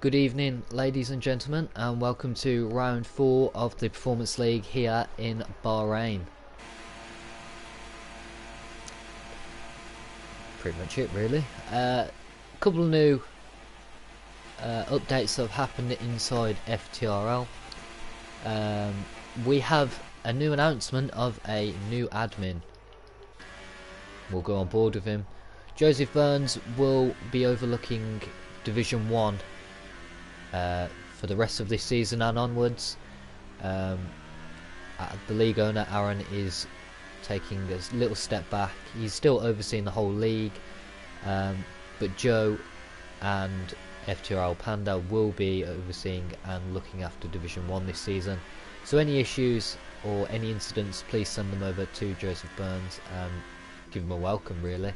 Good evening, ladies and gentlemen, and welcome to round 4 of the Performance League here in Bahrain. Pretty much it, really. A couple of new updates that have happened inside FTRL. We have a new announcement of a new admin. We'll go on board with him. Joseph Burns will be overlooking Division 1 for the rest of this season and onwards. The league owner Aaron is taking a little step back. He's still overseeing the whole league, but Joe and FTRL Panda will be overseeing and looking after Division 1 this season. So any issues or any incidents, please send them over to Joseph Burns and give him a welcome, really.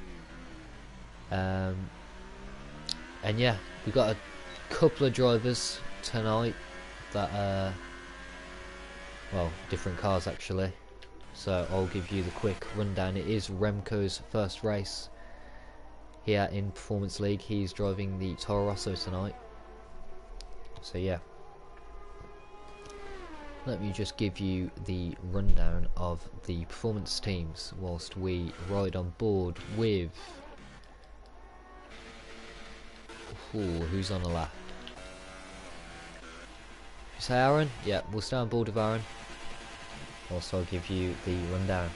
And yeah, we got a couple of drivers tonight that well, different cars actually, so I'll give you the quick rundown. It is Remco's first race here in Performance League. He's driving the Toro Rosso tonight, so yeah, let me just give you the rundown of the performance teams whilst we ride on board with who's on the lap. You say Aaron? Yeah, we'll stay on board with Aaron. Also, I'll give you the rundown.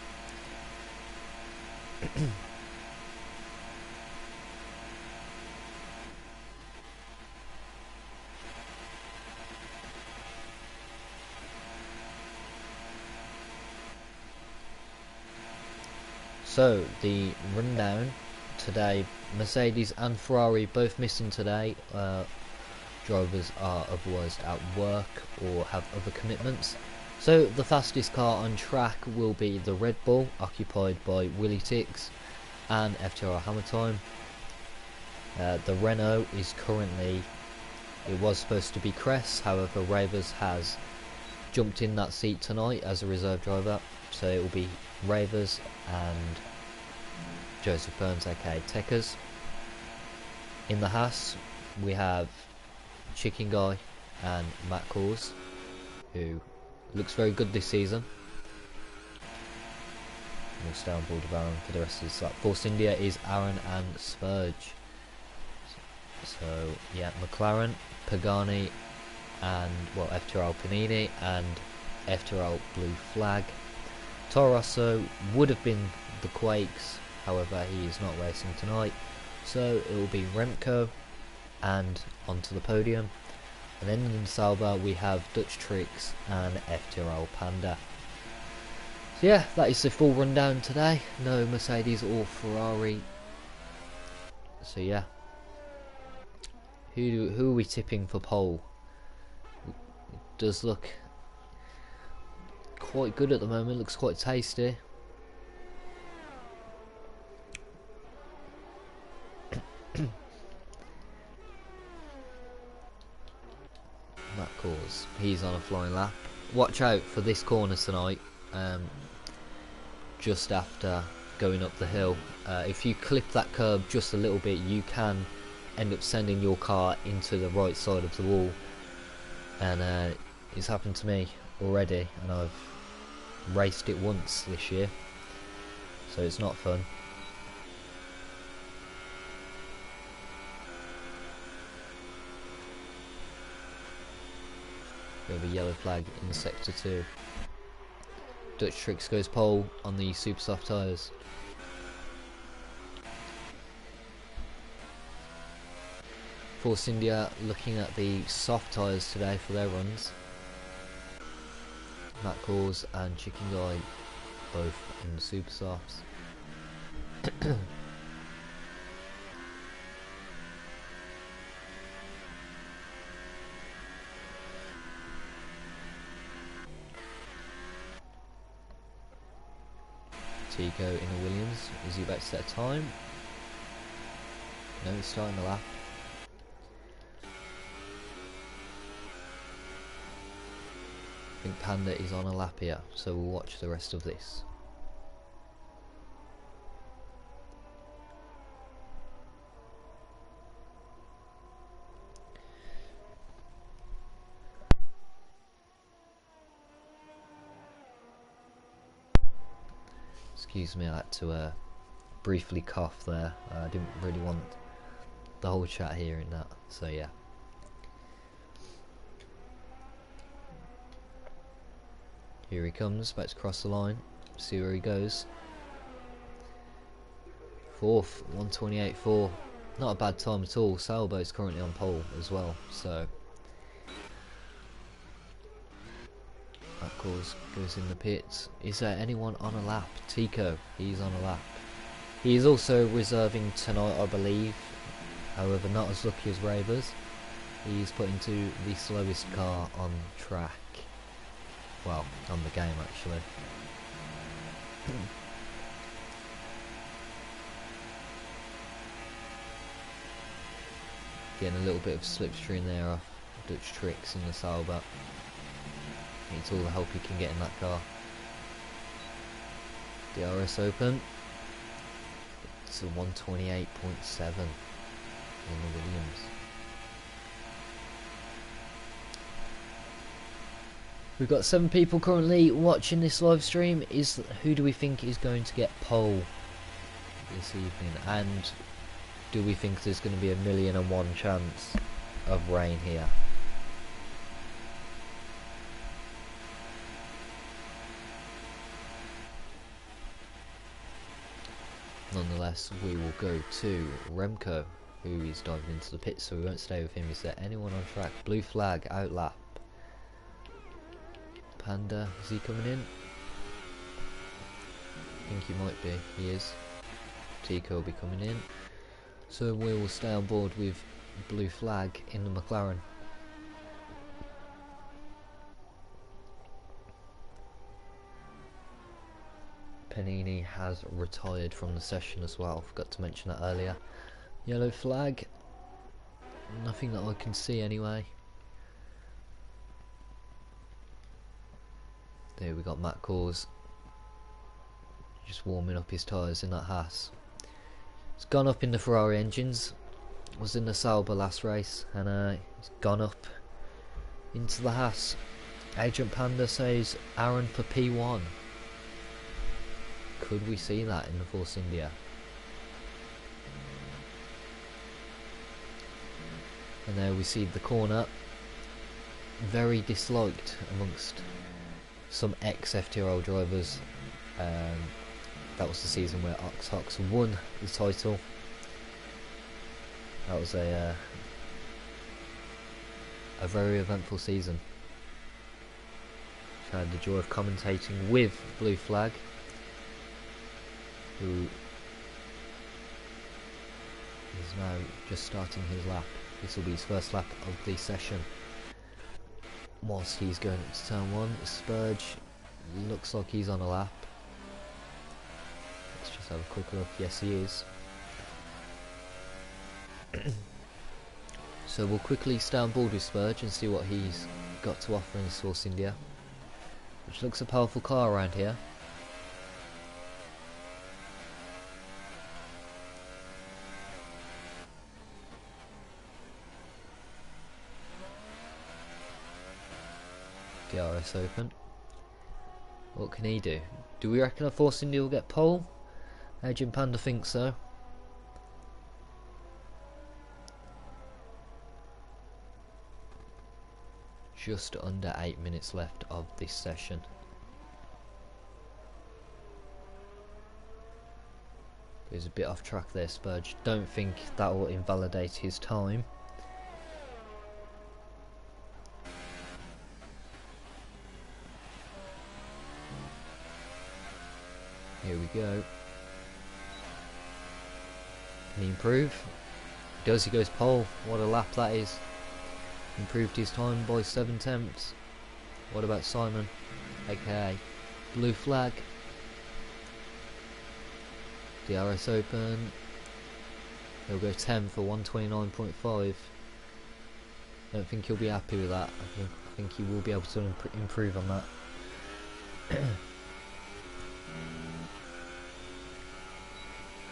So, the rundown today: Mercedes and Ferrari both missing today. Drivers are otherwise at work or have other commitments. So the fastest car on track will be the Red Bull, occupied by Willy Tix and FTRL Hammer Time. The Renault is currently, it was supposed to be Cress, however Ravers has jumped in that seat tonight as a reserve driver, so it will be Ravers and Joseph Burns aka Techers. In the Haas we have Chicken Guy and Matt Cause, who looks very good this season. We'll stay on board with Aaron for the rest of this lap. Force India is Aaron and Spurge. So yeah, McLaren, Pagani, and well, FTRL Panini and FTRL Blue Flag. Toro Rosso would have been the Quakes, however he is not racing tonight, so it will be Remco and onto the podium. And then in Sauber we have Dutch Tricks and FTRL Panda. So yeah, that is the full rundown today. No Mercedes or Ferrari. So yeah, who are we tipping for pole? It does look quite good at the moment. Looks quite tasty. That cause he's on a flying lap. Watch out for this corner tonight, just after going up the hill. If you clip that curb just a little bit, you can end up sending your car into the right side of the wall, and it's happened to me already, and I've raced it once this year, so it's not fun. We have a yellow flag in sector 2. Dutch Tricks goes pole on the super soft tyres. Force India looking at the soft tyres today for their runs. Matt Cause and Chicken Guy both in the super softs. Tico in a Williams. Is he about to set a time? No, he's starting the lap. I think Panda is on a lap here, so we'll watch the rest of this. Excuse me, I had to briefly cough there. I didn't really want the whole chat hearing that, so yeah. Here he comes, about to cross the line. See where he goes. Fourth, 1:28.4. Not a bad time at all. Sailboat's currently on pole as well, so that course goes in the pits. Is there anyone on a lap? Tico, he's on a lap. He is also reserving tonight, I believe. However, not as lucky as Ravers. He's put into the slowest car on track. Well, on the game actually. Getting a little bit of slipstream there off Dutch Tricks in the sailboat. Needs all the help he can get in that car. DRS open. It's a 1:28.7 in the Williams. We've got 7 people currently watching this live stream. Who do we think is going to get pole this evening? And do we think there's going to be 1,000,001 chance of rain here? Nonetheless, we will go to Remco, who is diving into the pits, so we won't stay with him. Is there anyone on track? Blue flag, out lap. Panda, is he coming in? I think he might be, he is. Tico will be coming in. So we will stay on board with blue flag in the McLaren. Panini has retired from the session as well, forgot to mention that earlier. Yellow flag, nothing that I can see anyway. There we got Matt Cause just warming up his tyres in that Haas. It's gone up in the Ferrari engines, was in the Sauber last race, and it's gone up into the Haas. Agent Panda says Aaron for P1. Could we see that in the Force India? And there we see the corner, very disliked amongst some ex-FTRL drivers. That was the season where Ox won the title. That was a very eventful season. I had the joy of commentating with Blue Flag, who is now just starting his lap. This will be his first lap of the session. Whilst he's going into turn 1, Spurge looks like he's on a lap. Let's just have a quick look. Yes, he is. So we'll quickly stay on board with Spurge and see what he's got to offer in this Force India, which looks a powerful car around here. DRS open. What can he do? Do we reckon a Force India will get pole? Agent Panda thinks so. Just under 8 minutes left of this session. Goes a bit off track there, Spurge. Don't think that will invalidate his time. Here we go. Can he improve? Does he goes pole? What a lap that is. Improved his time by 7 tenths. What about Simon? aka Blue Flag. DRS open. He'll go 10 for 129.5. Don't think he'll be happy with that. I think he will be able to improve on that.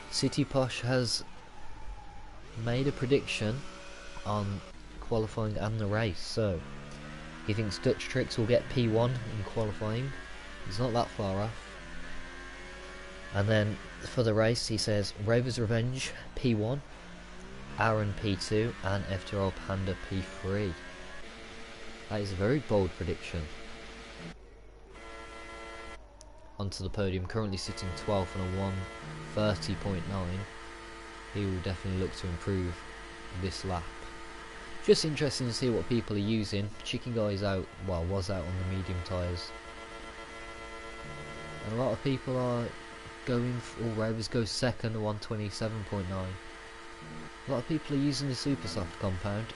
City Posh has made a prediction on qualifying and the race, so he thinks Dutch Tricks will get P1 in qualifying. He's not that far off. And then for the race, he says Raver's Revenge P1, Aaron P2, and FTRL Panda P3. That is a very bold prediction. Onto the podium, currently sitting 12th on a 1:30.9. He will definitely look to improve this lap. Just interesting to see what people are using. Chicken Guy is out, well, was out on the medium tyres. And a lot of people are going, Ravers go second at 1:27.9. A lot of people are using the super soft compound.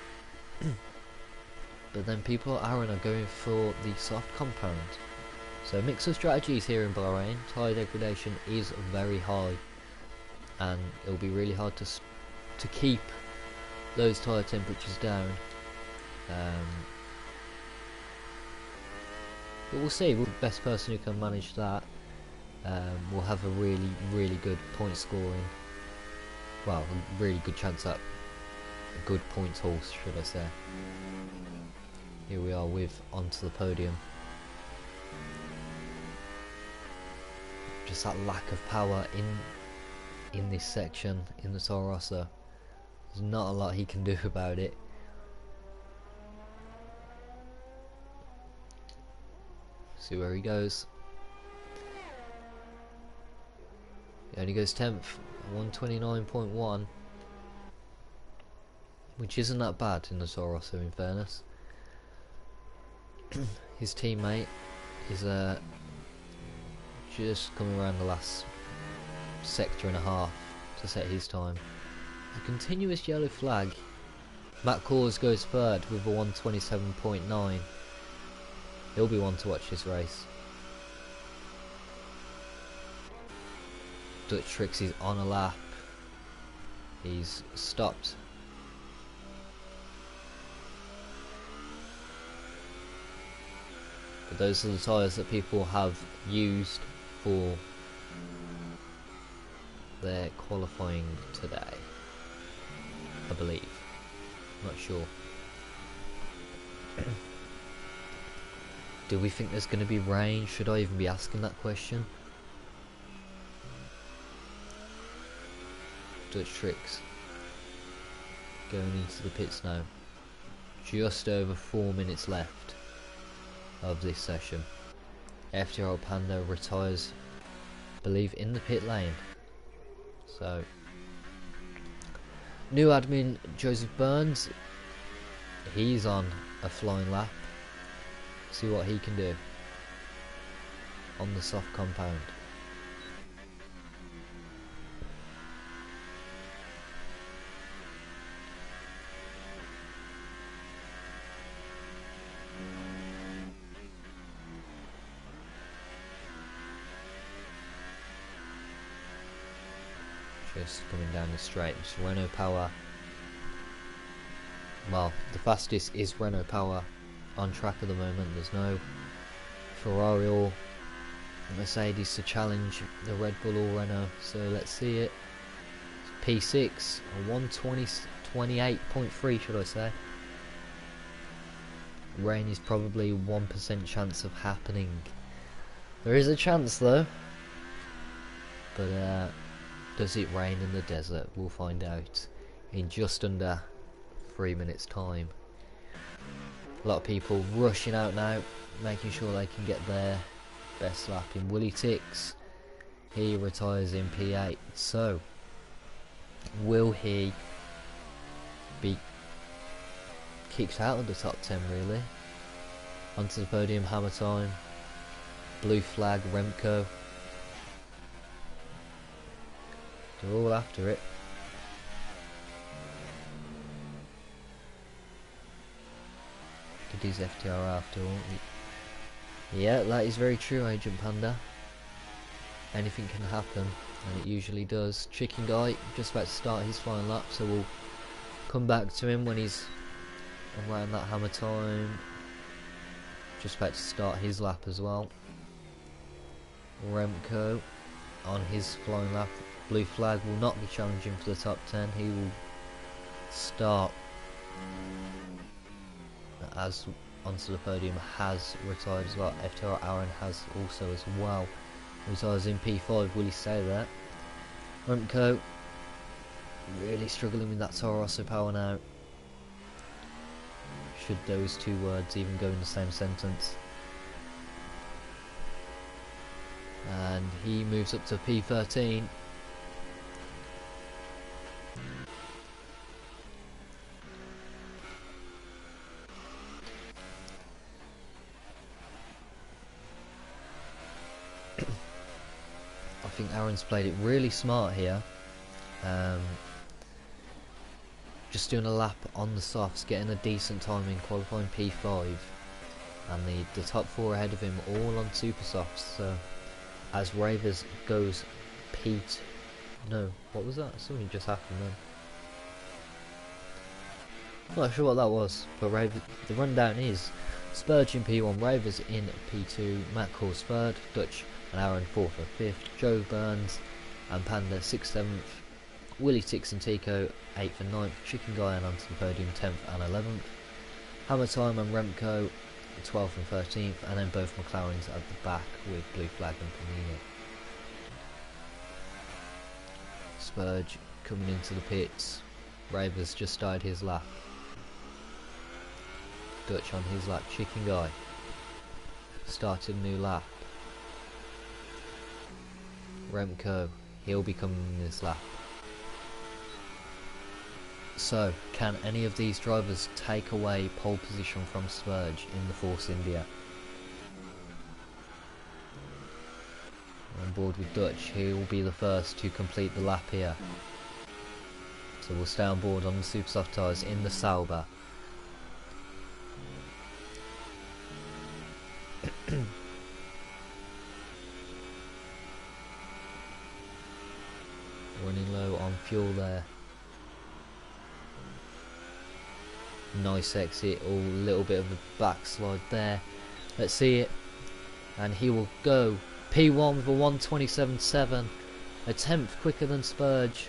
But then people at Aaron are going for the soft compound. So a mix of strategies here in Bahrain. Tyre degradation is very high, and it'll be really hard to keep those tyre temperatures down. But we'll see. The best person who can manage that will have a really good point scoring. Well, a really good chance at a good points horse, should I say. Here we are with onto the podium. Just that lack of power in this section in the Toro Rosso. There's not a lot he can do about it. See where he goes. He only goes 10th, 1:29.1, which isn't that bad in the Toro Rosso, in fairness. His teammate is just coming around the last sector and a half to set his time. A continuous yellow flag. Matt Kors goes third with a 1:27.9. He'll be one to watch this race. Dutch Tricks is on a lap. He's stopped. But those are the tyres that people have used for their qualifying today, I believe. Not sure. Do we think there's going to be rain? Should I even be asking that question? Dutch Tricks going into the pits now. Just over 4 minutes left of this session. FTRL Panda retires, I believe, in the pit lane. So, new admin Joseph Burns, he's on a flying lap. See what he can do on the soft compound. Just coming down the straight. It's Renault Power. Well, the fastest is Renault Power on track at the moment. There's no Ferrari or Mercedes to challenge the Red Bull or Renault. So let's see it. It's P6, a 1:28.3, should I say. Rain is probably 1% chance of happening. There is a chance though. But does it rain in the desert? We'll find out in just under 3 minutes time. A lot of people rushing out now, making sure they can get their best lap in. Willie Tix, he retires in P8. So, will he be kicked out of the top 10 really? Onto the podium, hammer time. Blue flag, Remco. They're all after it. It is FTRL after all. Yeah, that is very true, Agent Panda. Anything can happen, and it usually does. Chicken Guy just about to start his final lap, so we'll come back to him when he's around that hammer time. Just about to start his lap as well. Remco on his flying lap. Blue flag will not be challenging for the top 10. He will start as onto the podium, has retired as well. FTR Aaron has also as well. Retires in P5. Will he stay there? Remco really struggling with that Toro Rosso power now. Should those two words even go in the same sentence? And he moves up to P13. I think Aaron's played it really smart here. Just doing a lap on the softs, getting a decent time in qualifying P5, and the top four ahead of him all on super softs. So as Ravers goes P2, no, what was that? Something just happened then. I'm not sure what that was, but the rundown is Spurge in P1, Ravers in P2, Matt Course 3rd, Dutch and Aaron 4th and 5th, Joe Burns and Panda 6th, 7th, Willie Tix and Tico 8th and 9th, Chicken Guy and onto the podium 10th and 11th, Hammer Time and Remco 12th and 13th, and then both McLarens at the back with Blue Flag and Panini. Spurge coming into the pits, Ravers just started his lap, Dutch on his lap, Chicken Guy started a new lap, Remco, he'll be coming in this lap. So, can any of these drivers take away pole position from Spurge in the Force India? We're on board with Dutch, he will be the first to complete the lap here. So we'll stay on board on the super soft tyres in the Sauber. Running low on fuel there. Nice exit, a little bit of a backslide there. Let's see it. And he will go P1 with a 1:27.7, a tenth quicker than Spurge.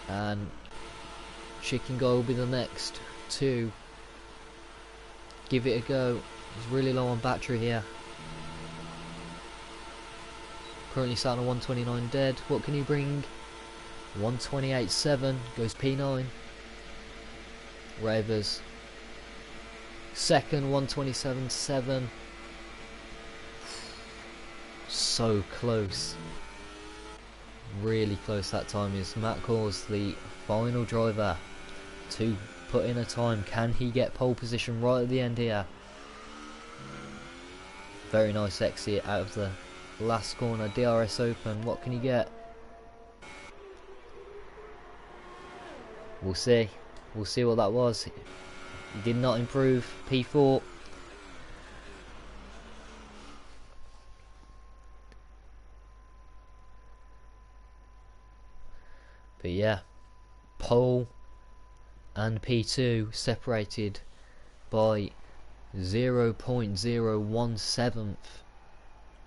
And Chicken Guy will be the next to give it a go. He's really low on battery here. Currently starting at 1:29 dead. What can he bring? 1:28.7 goes P9. Ravers second, 1:27.7. So close, really close that time is. Matt Cause, the final driver to put in a time. Can he get pole position right at the end here? Very nice exit out of the last corner. DRS open, what can he get? We'll see. We'll see what that was. He did not improve. P4. But yeah, pole and P2 separated by 0.017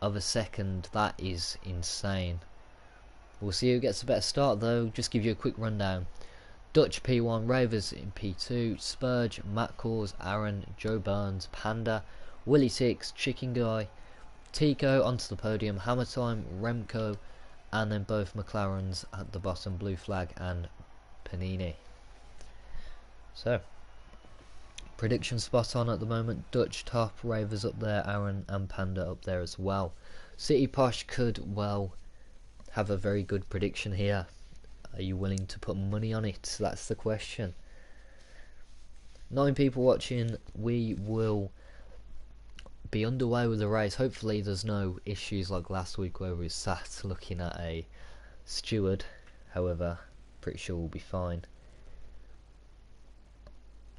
of a second. That is insane. We'll see who gets a better start though. Just give you a quick rundown. Dutch P1, Ravers in P2, Spurge, Matt Cause, Aaron, Joe Burns, Panda, Willie Tix, Chicken Guy, Tico onto the podium, Hammer Time, Remco, and then both McLarens at the bottom, Blue Flag and Panini. So, prediction spot on at the moment. Dutch top, Ravers up there, Aaron and Panda up there as well. City Posh could well have a very good prediction here. Are you willing to put money on it? That's the question. 9 people watching. We will be underway with the race. Hopefully there's no issues like last week where we sat looking at a steward. However, pretty sure we'll be fine.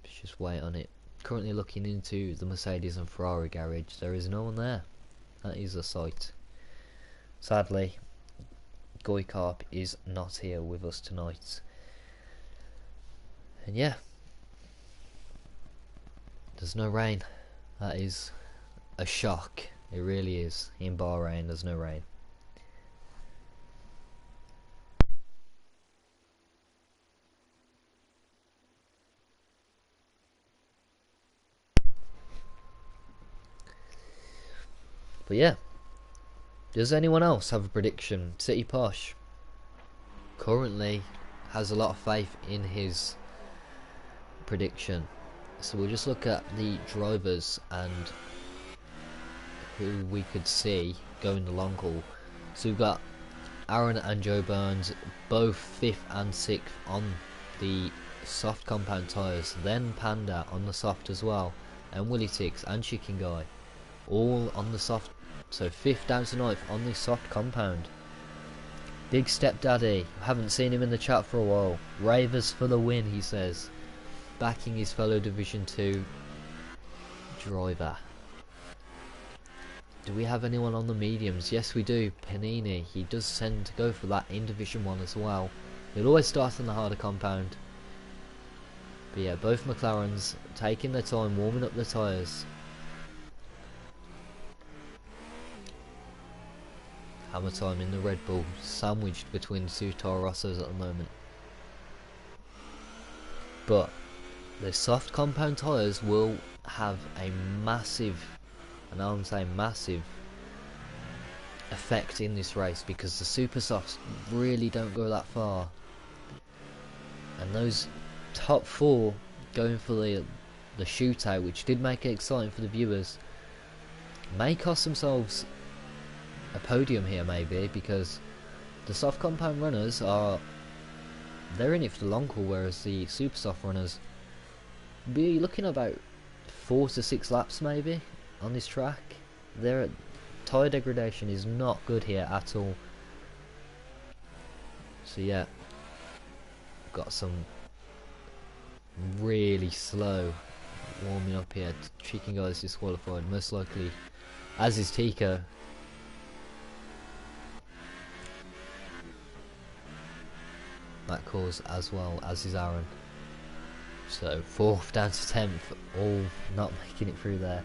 Let's just wait on it. Currently looking into the Mercedes and Ferrari garage. There is no one there. That is a sight. Sadly, Goykarp is not here with us tonight. And yeah, there's no rain. That is a shock. It really is. In Bahrain there's no rain. But yeah, does anyone else have a prediction? City Posh currently has a lot of faith in his prediction, so we'll just look at the drivers and who we could see going the long haul. So we've got Aaron and Joe Burns, both 5th and 6th on the soft compound tyres, then Panda on the soft as well, and Willy Tix and Chicken Guy all on the soft, so 5th down to 9th on the soft compound. Big Stepdaddy, haven't seen him in the chat for a while. Ravers for the win, he says, backing his fellow Division 2 driver. Do we have anyone on the mediums? Yes we do. Panini, he does tend to go for that in Division 1 as well. He'll always start on the harder compound. But yeah, both McLarens taking their time warming up the tyres. Hammer time in the Red Bull, sandwiched between the two Toro Rossos at the moment. But the soft compound tyres will have a massive, and I'm saying massive, effect in this race, because the super softs really don't go that far, and those top 4 going for the shootout, which did make it exciting for the viewers, may cost themselves a podium here maybe, because the soft compound runners they're in it for the long haul, whereas the super soft runners be looking about 4 to 6 laps maybe on this track. Their tyre degradation is not good here at all. So yeah, got some really slow warming up here. Chicken Guy is disqualified, most likely, as is Tico. That cause as well, as is Aaron. So 4th down to 10th, all not making it through there.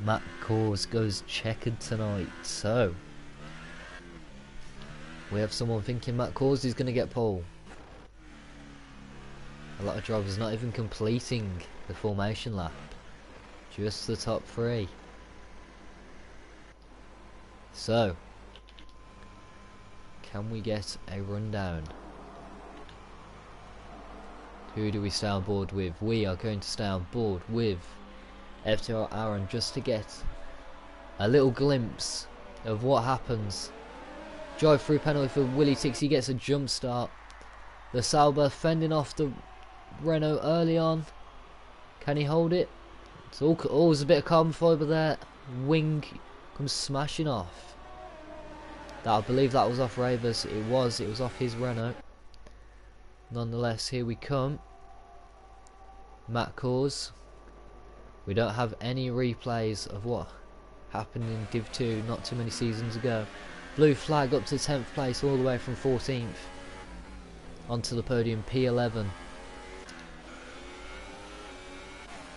Matt Cause goes checkered tonight, so we have someone thinking Matt Cause is going to get pole. A lot of drivers not even completing the formation lap, just the top 3. So can we get a rundown? Who do we stay on board with? We are going to stay on board with FTRL Aaron, just to get a little glimpse of what happens. Drive through penalty for Willy Tix, he gets a jump start. The Sauber fending off the Renault early on. Can he hold it? It's always a bit of carbon fibre there. Wing comes smashing off. I believe that was off Ravers. It was off his Renault. Nonetheless, here we come. Matt Cause. We don't have any replays of what happened in Div 2 not too many seasons ago. Blue flag up to 10th place, all the way from 14th onto the podium, P11.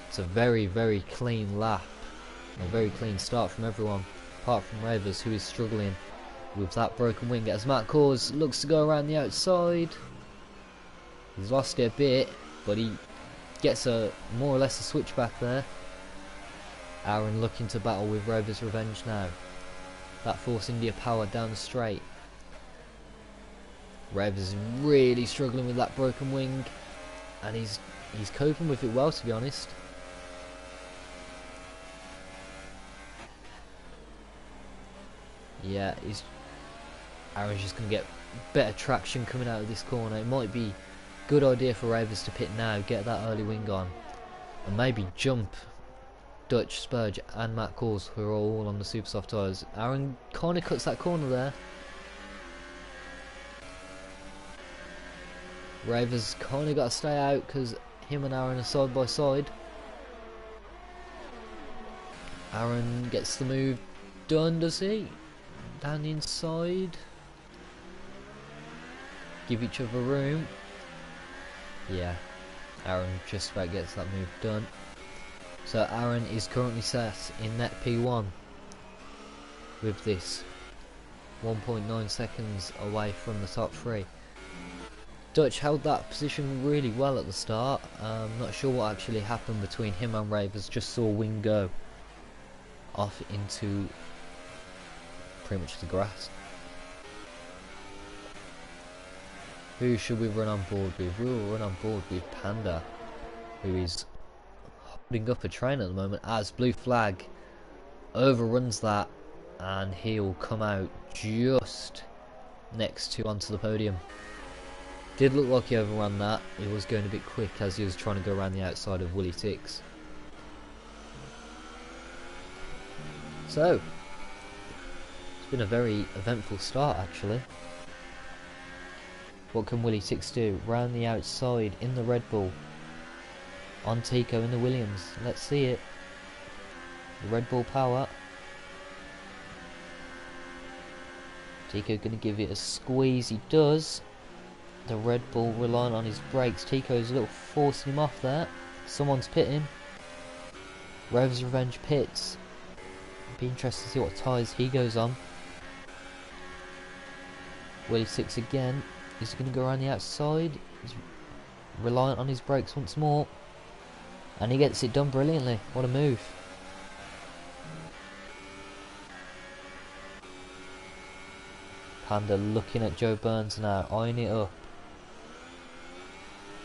It's a very, very clean lap, a very clean start from everyone, apart from Ravers, who is struggling with that broken wing, as Matt Cause looks to go around the outside. He's lost it a bit, but he gets a more or less a switchback there. Aaron looking to battle with Rovers Revenge now. That Force India power down the straight. Rovers is really struggling with that broken wing, and he's coping with it well, to be honest. Yeah, Aaron's just going to get better traction coming out of this corner. It might be a good idea for Ravers to pit now, get that early wing on, and maybe jump Dutch, Spurge and Matt Cause, who are all on the super soft tyres. Aaron kind of cuts that corner there. Ravers kind of got to stay out because him and Aaron are side by side. Aaron gets the move done, does he? Down the inside. Give each other room. Yeah, Aaron just about gets that move done. So Aaron is currently set in net P1 with this, 1.9 seconds away from the top 3. Dutch held that position really well at the start. Not sure what actually happened between him and Ravers, just saw wing go off into pretty much the grass. Who should we run on board with? We will run on board with Panda, who is holding up a train at the moment as Blue Flag overruns that, and he'll come out just next to onto the podium. Did look like he overran that. He was going a bit quick as he was trying to go around the outside of Willie Tix. So it's been a very eventful start actually. What can Willie Tix do? Round the outside in the Red Bull. On Tico in the Williams. Let's see it. The Red Bull power. Tico gonna give it a squeeze. He does. The Red Bull relying on his brakes. Tico's a little forcing him off there. Someone's pitting. Rover's Revenge pits. Be interested to see what tyres he goes on. Willie Tix again. He's going to go around the outside. He's reliant on his brakes once more. And he gets it done brilliantly. What a move. Panda looking at Joe Burns now, eyeing it up.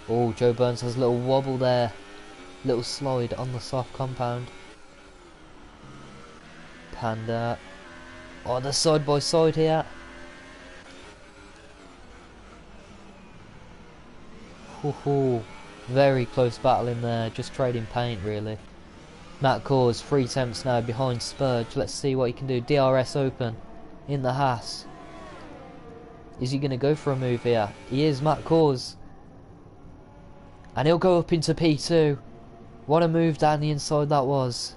Oh, Joe Burns has a little wobble there. Little slide on the soft compound. Panda. Oh, they're side by side here. Hoo-hoo. Very close battle in there, just trading paint really. Matt Cause, 3 attempts now behind Spurge. Let's see what he can do. DRS open in the Haas. Is he going to go for a move here? He is, Matt Cause. And he'll go up into P2. What a move down the inside that was.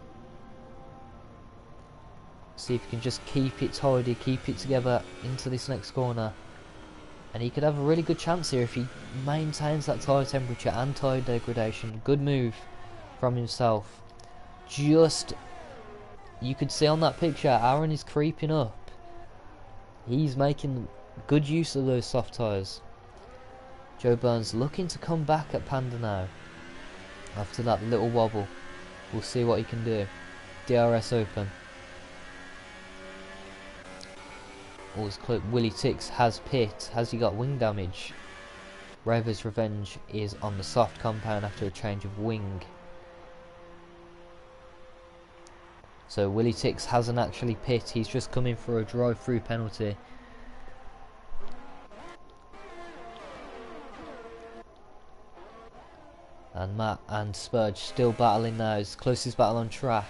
See if he can just keep it tidy, keep it together into this next corner. And he could have a really good chance here if he maintains that tyre temperature and tyre degradation. Good move from himself. Just, you could see on that picture, Aaron is creeping up. He's making good use of those soft tyres. Joe Burns looking to come back at Panda now. After that little wobble. We'll see what he can do. DRS open. Always close. Willie Tix has pit. Has he got wing damage? Rover's Revenge is on the soft compound after a change of wing. So Willie Tix hasn't actually pit. He's just coming for a drive-through penalty. And Matt and Spurge still battling now. It's the closest battle on track.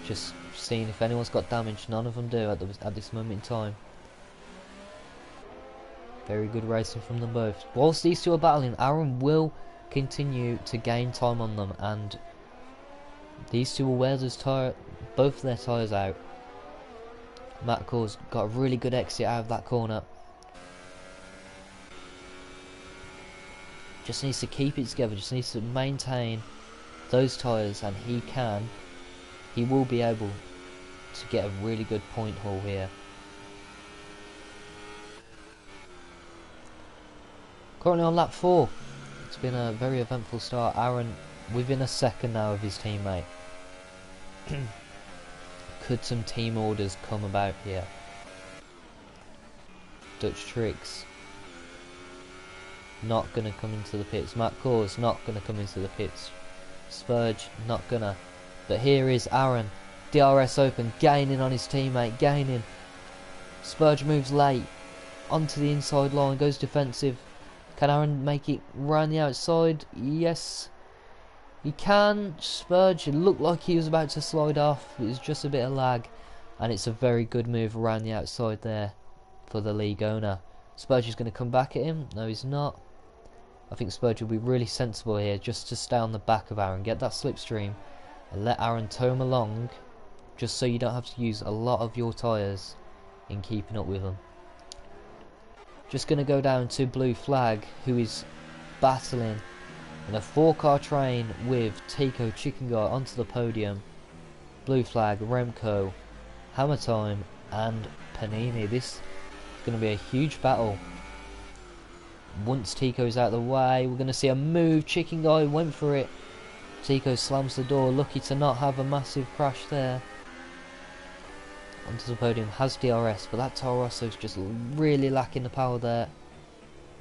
Just seeing if anyone's got damage. None of them do at this moment in time. Very good racing from them both. Whilst these two are battling, Aaron will continue to gain time on them, and these two will wear those both of their tyres out. Matt Cause got a really good exit out of that corner. Just needs to keep it together, just needs to maintain those tyres, and he will be able to get a really good point haul here. Currently on lap 4. It's been a very eventful start. Aaron within a second now of his teammate. Could some team orders come about here? Dutch Tricks not gonna come into the pits. Matt Cause not gonna come into the pits. Spurge not gonna. But here is Aaron. DRS open, gaining on his teammate, gaining. Spurge moves late onto the inside line, goes defensive. Can Aaron make it round the outside? Yes, he can. Spurge, it looked like he was about to slide off. It was just a bit of lag, and it's a very good move around the outside there for the league owner. Spurge is going to come back at him. No, he's not. I think Spurge will be really sensible here, just to stay on the back of Aaron, get that slipstream, and let Aaron tow him along, just so you don't have to use a lot of your tyres in keeping up with him. Just going to go down to Blue Flag, who is battling in a 4-car train with Tico Chicken Guy onto the podium. Blue Flag, Remco, Hammer Time and Panini. This is going to be a huge battle. Once Tico's out of the way, we're going to see a move. Chicken Guy went for it. Tico slams the door, lucky to not have a massive crash there. onto the podium, has DRS, but that Toro Rosso's just really lacking the power there.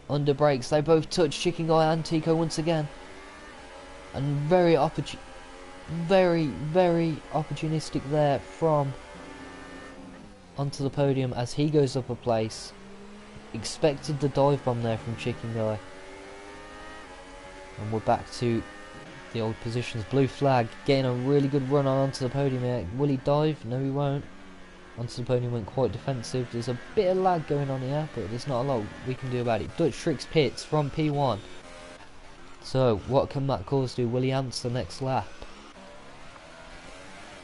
Under brakes, they both touch Chicken Guy and Tico once again. And very opportunistic there from onto the podium as he goes up a place. Expected the dive bomb there from Chicken Guy. And we're back to the old positions. Blue flag, getting a really good run on onto the podium here. Will he dive? No, he won't. Onto the podium, went quite defensive. There's a bit of lag going on here, but there's not a lot we can do about it. Dutch tricks pits from P1. So, what can Matt Cause do? Will he answer next lap?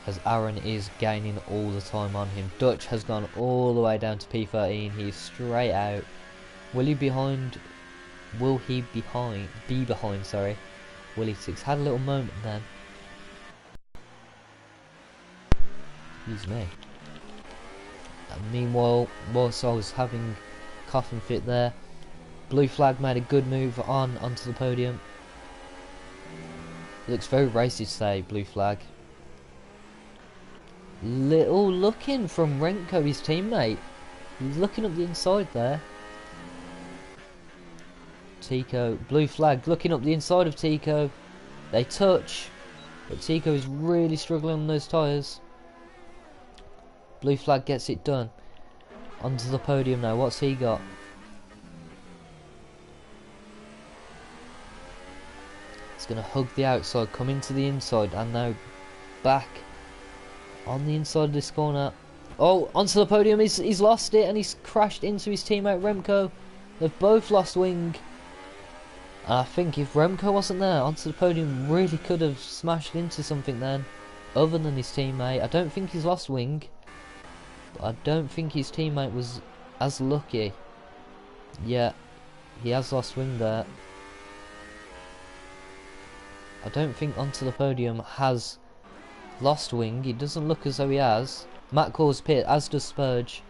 As Aaron is gaining all the time on him. Dutch has gone all the way down to P13. He's straight out. Will he be behind? Sorry. Willie Six had a little moment then. Excuse me. And meanwhile, whilst I was having coughing fit there, blue flag made a good move onto the podium. Looks very racist today, blue flag. Little looking from Renko, his teammate. He's looking up the inside there. Tico, blue flag, looking up the inside of Tico. They touch, but Tico is really struggling on those tyres. Blue flag gets it done. Onto the podium now. What's he got? He's going to hug the outside, come into the inside, and now back on the inside of this corner. Oh, onto the podium. He's lost it, and he's crashed into his teammate Remco. They've both lost wing. And I think if Remco wasn't there, onto the podium really could have smashed into something then, other than his teammate. I don't think he's lost wing. But I don't think his teammate was as lucky. Yeah, he has lost wing there. I don't think onto the podium has lost wing. It doesn't look as though he has. Matt Cause pit, as does Spurge.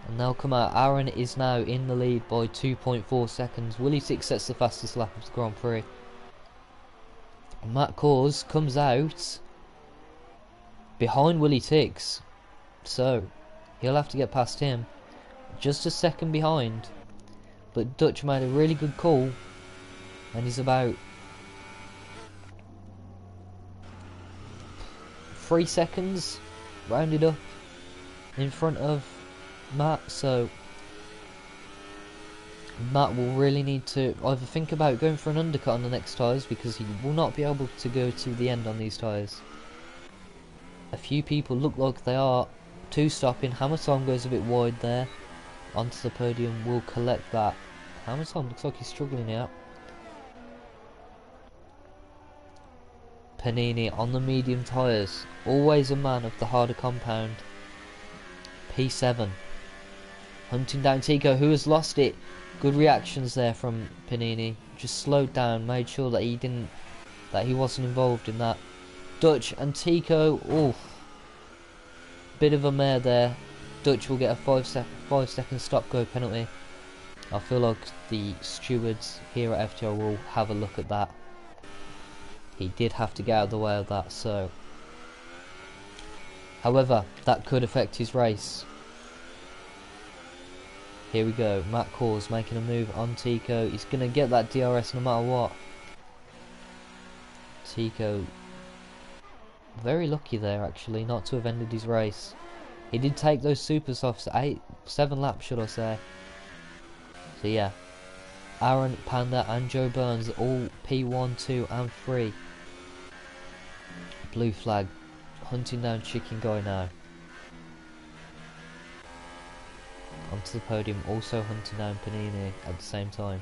And they'll come out. Aaron is now in the lead by 2.4 seconds. Willie Six sets the fastest lap of the Grand Prix. Matt Cause comes out behind Willie Six. So, he'll have to get past him. Just a second behind. But Dutch made a really good call. And he's about 3 seconds rounded up in front of Matt. So, Matt will really need to either think about going for an undercut on the next tyres, because he will not be able to go to the end on these tyres. A few people look like they are two-stopping. Hammer Time goes a bit wide there. Onto the podium, will collect that. Hammer Time looks like he's struggling out. Panini on the medium tyres. Always a man of the harder compound. P7. Hunting down Tico, who has lost it. Good reactions there from Panini. Just slowed down, made sure that he wasn't involved in that. Dutch and Tico, oof. Bit of a mare there. Dutch will get a 5 second stop go penalty. I feel like the stewards here at FTRL will have a look at that. He did have to get out of the way of that, so. However, that could affect his race. Here we go. Matt Cause making a move on Tico. He's going to get that DRS no matter what. Tico, very lucky there actually not to have ended his race. He did take those super softs 7 laps, should I say. So yeah, Aaron, Panda and Joe Burns all P1, 2 and 3. Blue flag hunting down Chicken Guy now. Onto the podium, also hunting down Panini at the same time.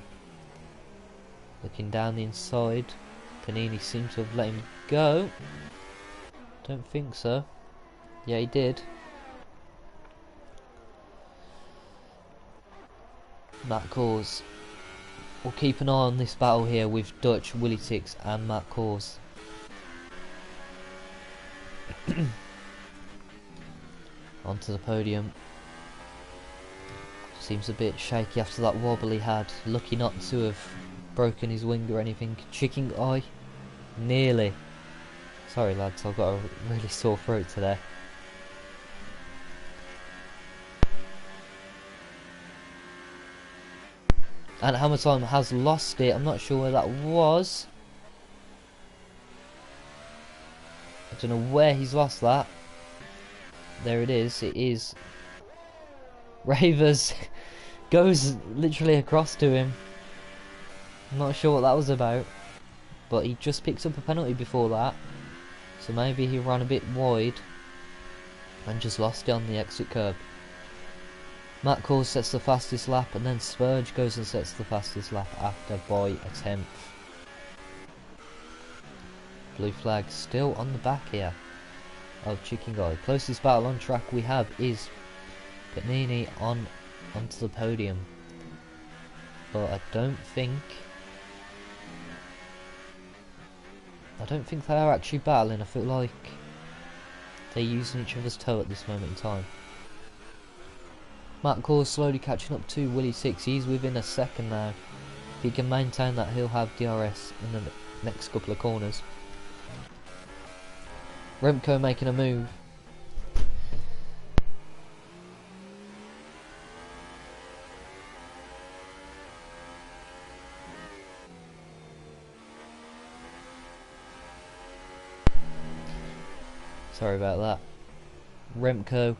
Looking down the inside, Panini seems to have let him go. Don't think so. Yeah, he did. Matt Cause. We'll keep an eye on this battle here with Dutch, Willie Six and Matt Cause. Onto the podium. Seems a bit shaky after that wobble he had. Lucky not to have broken his wing or anything. Chicken Eye. Nearly. Sorry lads, I've got a really sore throat today. And Hammer Time has lost it. I'm not sure where that was. I don't know where he's lost that. There it is. It is. Ravers goes literally across to him. I'm not sure what that was about. But he just picked up a penalty before that. So maybe he ran a bit wide. And just lost it on the exit curb. Matt Cause sets the fastest lap, and then Spurge goes and sets the fastest lap after by a tenth. Blue flag still on the back here of Chicken Guy. Closest battle on track we have is Panini onto the podium. But I don't think they are actually battling. I feel like they're using each other's toe at this moment in time. Matt Cause slowly catching up to Willie Six. He's within a second now. If he can maintain that, he'll have DRS in the next couple of corners. Remco making a move. Sorry about that. Remco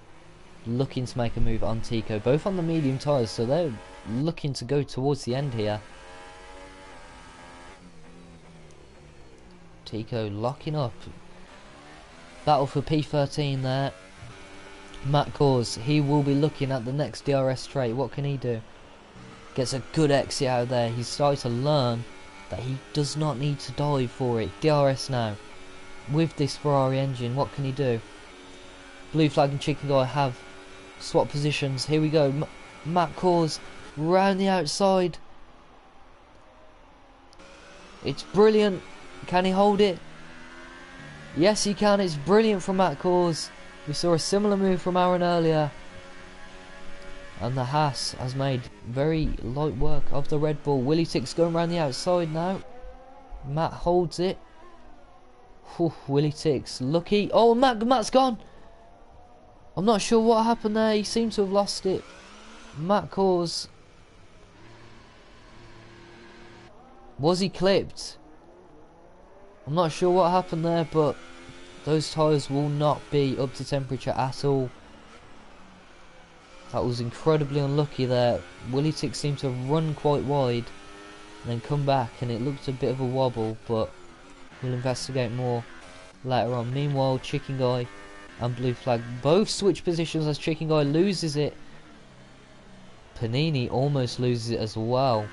looking to make a move on Tico, both on the medium tyres, so they're looking to go towards the end here. Tico locking up. Battle for P13 there. Matt Cause, he will be looking at the next DRS straight. What can he do? Gets a good exit out of there. He's starting to learn that he does not need to dive for it. DRS now. With this Ferrari engine, what can he do? Blue flag and Chicken Guy have swap positions. Here we go. Matt Cause round the outside. It's brilliant. Can he hold it? Yes, he can. It's brilliant from Matt Cause. We saw a similar move from Aaron earlier. And the Haas has made very light work of the Red Bull. Willie Six going around the outside now. Matt holds it. Whew, Willie Six lucky. Oh, Matt's gone. I'm not sure what happened there. He seemed to have lost it. Matt Cause. Was he clipped? I'm not sure what happened there, but those tyres will not be up to temperature at all. That was incredibly unlucky there. Willie Six seemed to have run quite wide and then come back, and it looked a bit of a wobble, but we'll investigate more later on. Meanwhile, Chicken Guy and Blue Flag both switch positions as Chicken Guy loses it. Panini almost loses it as well.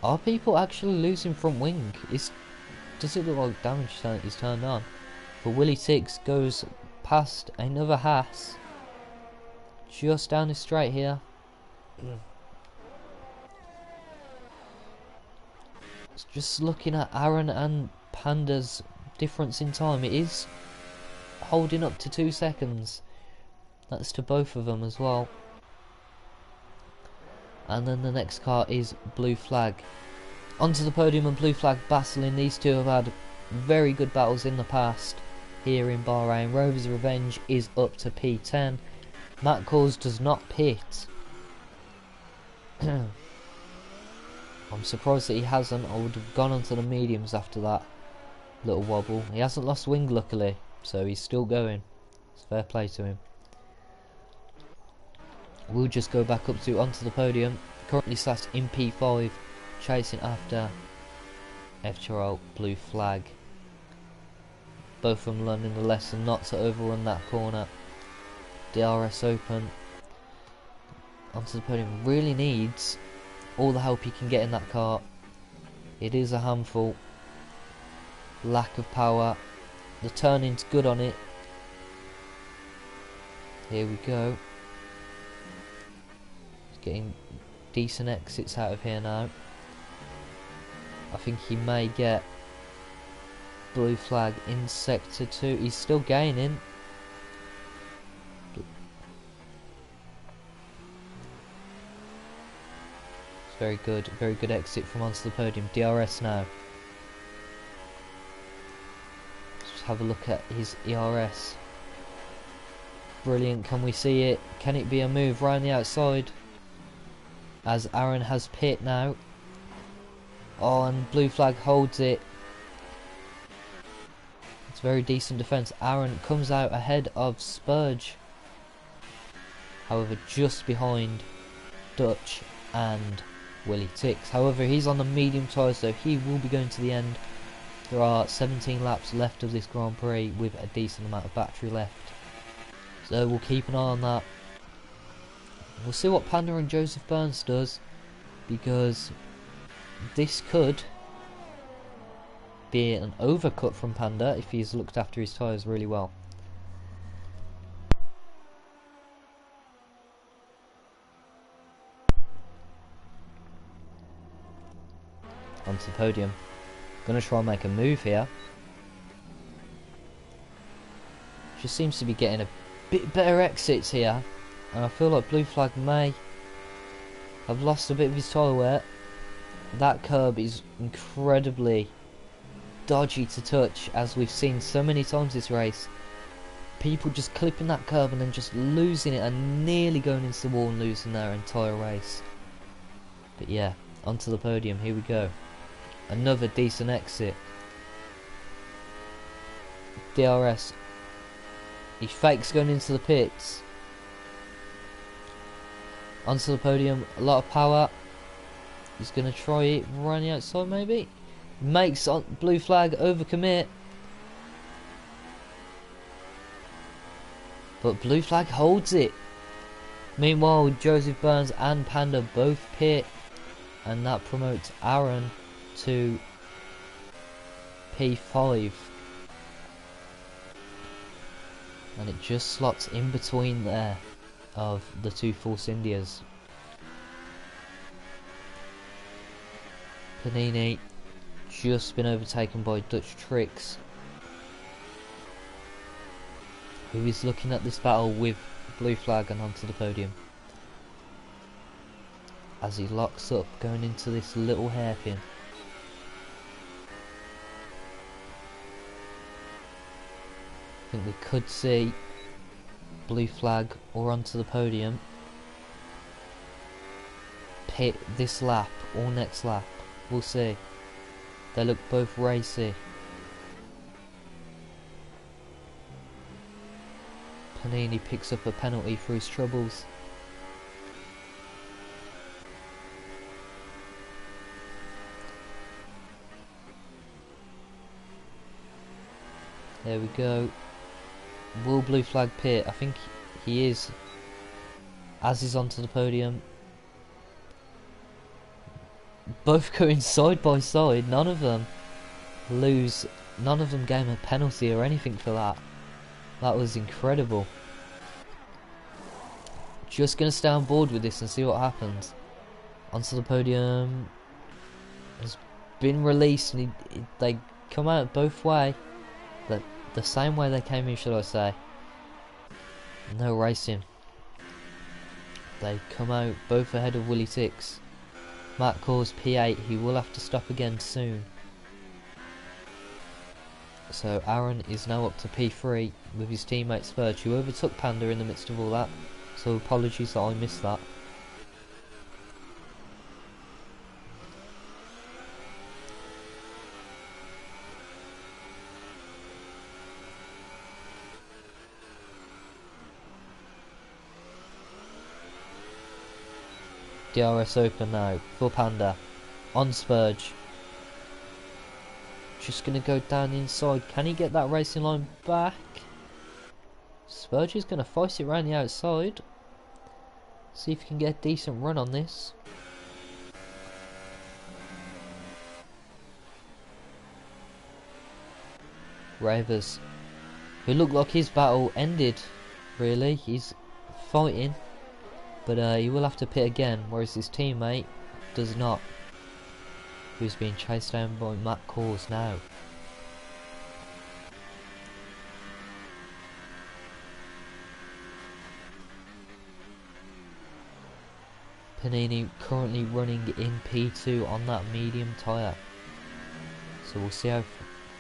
Are people actually losing front wing? Does it look like damage is turned on? But Willie Six goes past another Haas. Just down the straight here. It's just looking at Aaron and Panda's difference in time. It is holding up to 2 seconds. That's to both of them as well. And then the next car is Blue Flag. Onto the podium and Blue Flag battling. These two have had very good battles in the past here in Bahrain. Rover's Revenge is up to P10. Matt Cause does not pit. I'm surprised that he hasn't. I would have gone onto the mediums after that little wobble. He hasn't lost wing luckily, so he's still going. It's fair play to him. We'll just go back up to onto the podium. Currently sat in P5, chasing after FTRL Blue Flag. Both of them learning the lesson not to overrun that corner. DRS open. Onto the podium. Really needs all the help he can get in that car. It is a handful. Lack of power. The turning's good on it. Here we go. Getting decent exits out of here now. I think he may get Blue Flag in sector 2. He's still gaining. It's very good exit from onto the podium. DRS now. Let's just have a look at his ERS. Brilliant. Can we see it? Can it be a move round the outside? as Aaron has pit now. Oh, and blue flag holds it. It's very decent defence. Aaron comes out ahead of Spurge. However, just behind Dutch and Willie Tix. However, he's on the medium tyre, so he will be going to the end. There are 17 laps left of this Grand Prix with a decent amount of battery left. So we'll keep an eye on that. We'll see what Panda and Joseph Burns does, because this could be an overcut from Panda if he's looked after his tyres really well. Onto the podium. Gonna try and make a move here. Just seems to be getting a bit better exits here, and I feel like blue flag may have lost a bit of his tyre wear. That curb is incredibly dodgy to touch, as we've seen so many times this race. People just clipping that curb and then just losing it and nearly going into the wall and losing their entire race. But yeah, onto the podium, here we go. Another decent exit. DRS. He fakes going into the pits. Onto the podium, a lot of power. He's going to try it right on the outside maybe. Makes on blue flag overcommit. But blue flag holds it. Meanwhile, Joseph Burns and Panda both pit, and that promotes Aaron to P5. And it just slots in between there of the two Force Indias. Panini just been overtaken by Dutch Tricks, who is looking at this battle with blue flag and onto the podium, as he locks up going into this little hairpin. I think we could see blue flag or onto the podium pit this lap or next lap. We'll see. They look both racy. Panini picks up a penalty for his troubles. There we go. Will blue flag pit? I think he is, as he's onto the podium. Both going side by side. None of them lose. None of them gain a penalty or anything for that. That was incredible. Just gonna stay on board with this and see what happens. Onto the podium. Has been released, and they come out both way. The same way they came in, should I say. No racing. They come out both ahead of Willie Tix. Matt Cause P8, he will have to stop again soon. So Aaron is now up to P3 with his teammate Spurge, who overtook Panda in the midst of all that. So apologies that I missed that. DRS open now for Panda on Spurge. Just gonna go down the inside. Can he get that racing line back? Spurge is gonna force it around the outside. See if he can get a decent run on this. Ravers, who looked like his battle ended, really. He's fighting, but he will have to pit again, whereas his teammate does not, who's being chased down by Matt Cause now. Panini currently running in P2 on that medium tyre, so we'll see how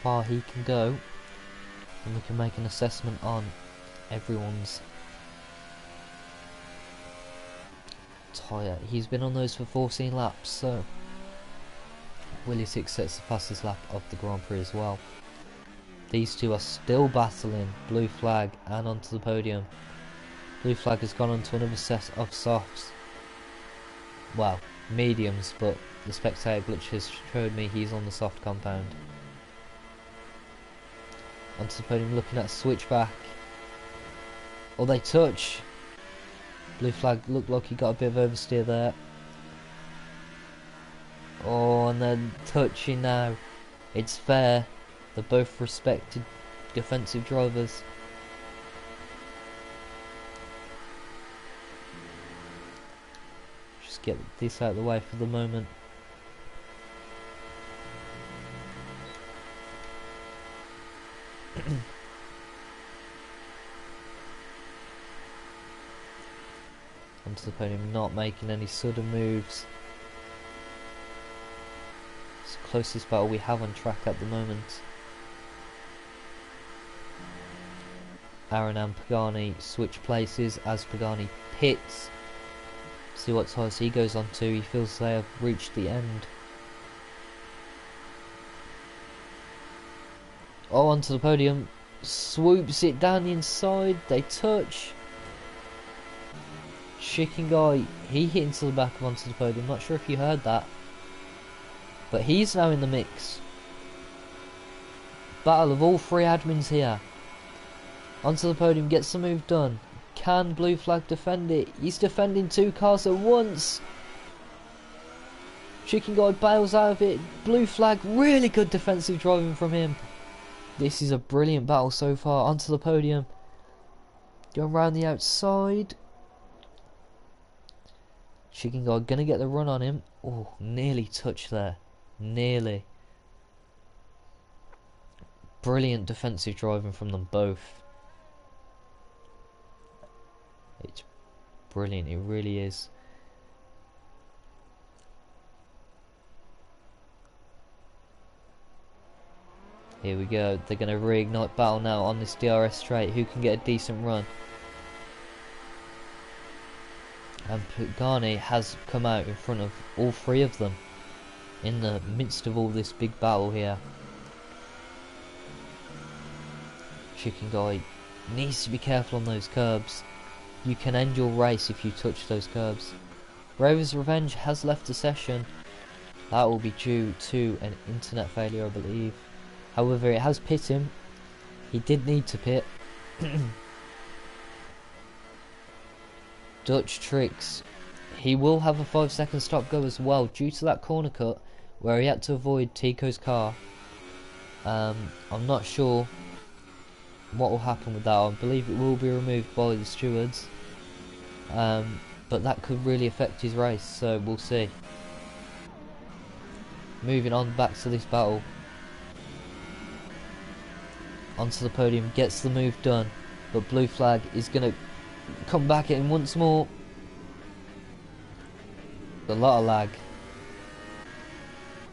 far he can go, and we can make an assessment on everyone's tyre. He's been on those for 14 laps, so Willie Six sets the fastest lap of the Grand Prix as well. These two are still battling blue flag and onto the podium. Blue flag has gone on to another set of softs. Well, mediums, but the spectator glitch has showed me he's on the soft compound. Onto the podium, looking at a switchback. Oh, they touch. Blue flag looked like he got a bit of oversteer there. Oh, and then touching now. It's fair. They're both respected defensive drivers. Just get this out of the way for the moment. Onto the podium, not making any sudden moves. It's the closest battle we have on track at the moment. Aaron and Pagani switch places as Pagani pits. See what tires he goes on to. He feels they have reached the end. Oh, onto the podium. Swoops it down the inside. They touch. Chicken guy, he hit into the back of onto the podium. Not sure if you heard that, but he's now in the mix. Battle of all three admins here. Onto the podium, gets the move done. Can blue flag defend it? He's defending two cars at once. Chicken guy bails out of it. Blue flag, really good defensive driving from him. This is a brilliant battle so far. Onto the podium, going round the outside. Chicken guy gonna get the run on him. Oh, nearly touched there. Nearly. Brilliant defensive driving from them both. It's brilliant, it really is. Here we go. They're gonna reignite battle now on this DRS straight. Who can get a decent run? And Pagani has come out in front of all three of them in the midst of all this big battle here. Chicken guy needs to be careful on those curbs. You can end your race if you touch those curbs. Rover's Revenge has left the session. That will be due to an internet failure, I believe. However, it has pit him. He did need to pit. Dutch Tricks, he will have a 5-second stop go as well due to that corner cut where he had to avoid Tico's car. I'm not sure what will happen with that. I believe it will be removed by the stewards, but that could really affect his race, so we'll see. Moving on back to this battle. Onto the podium, gets the move done, but blue flag is going to come back in once more. A lot of lag.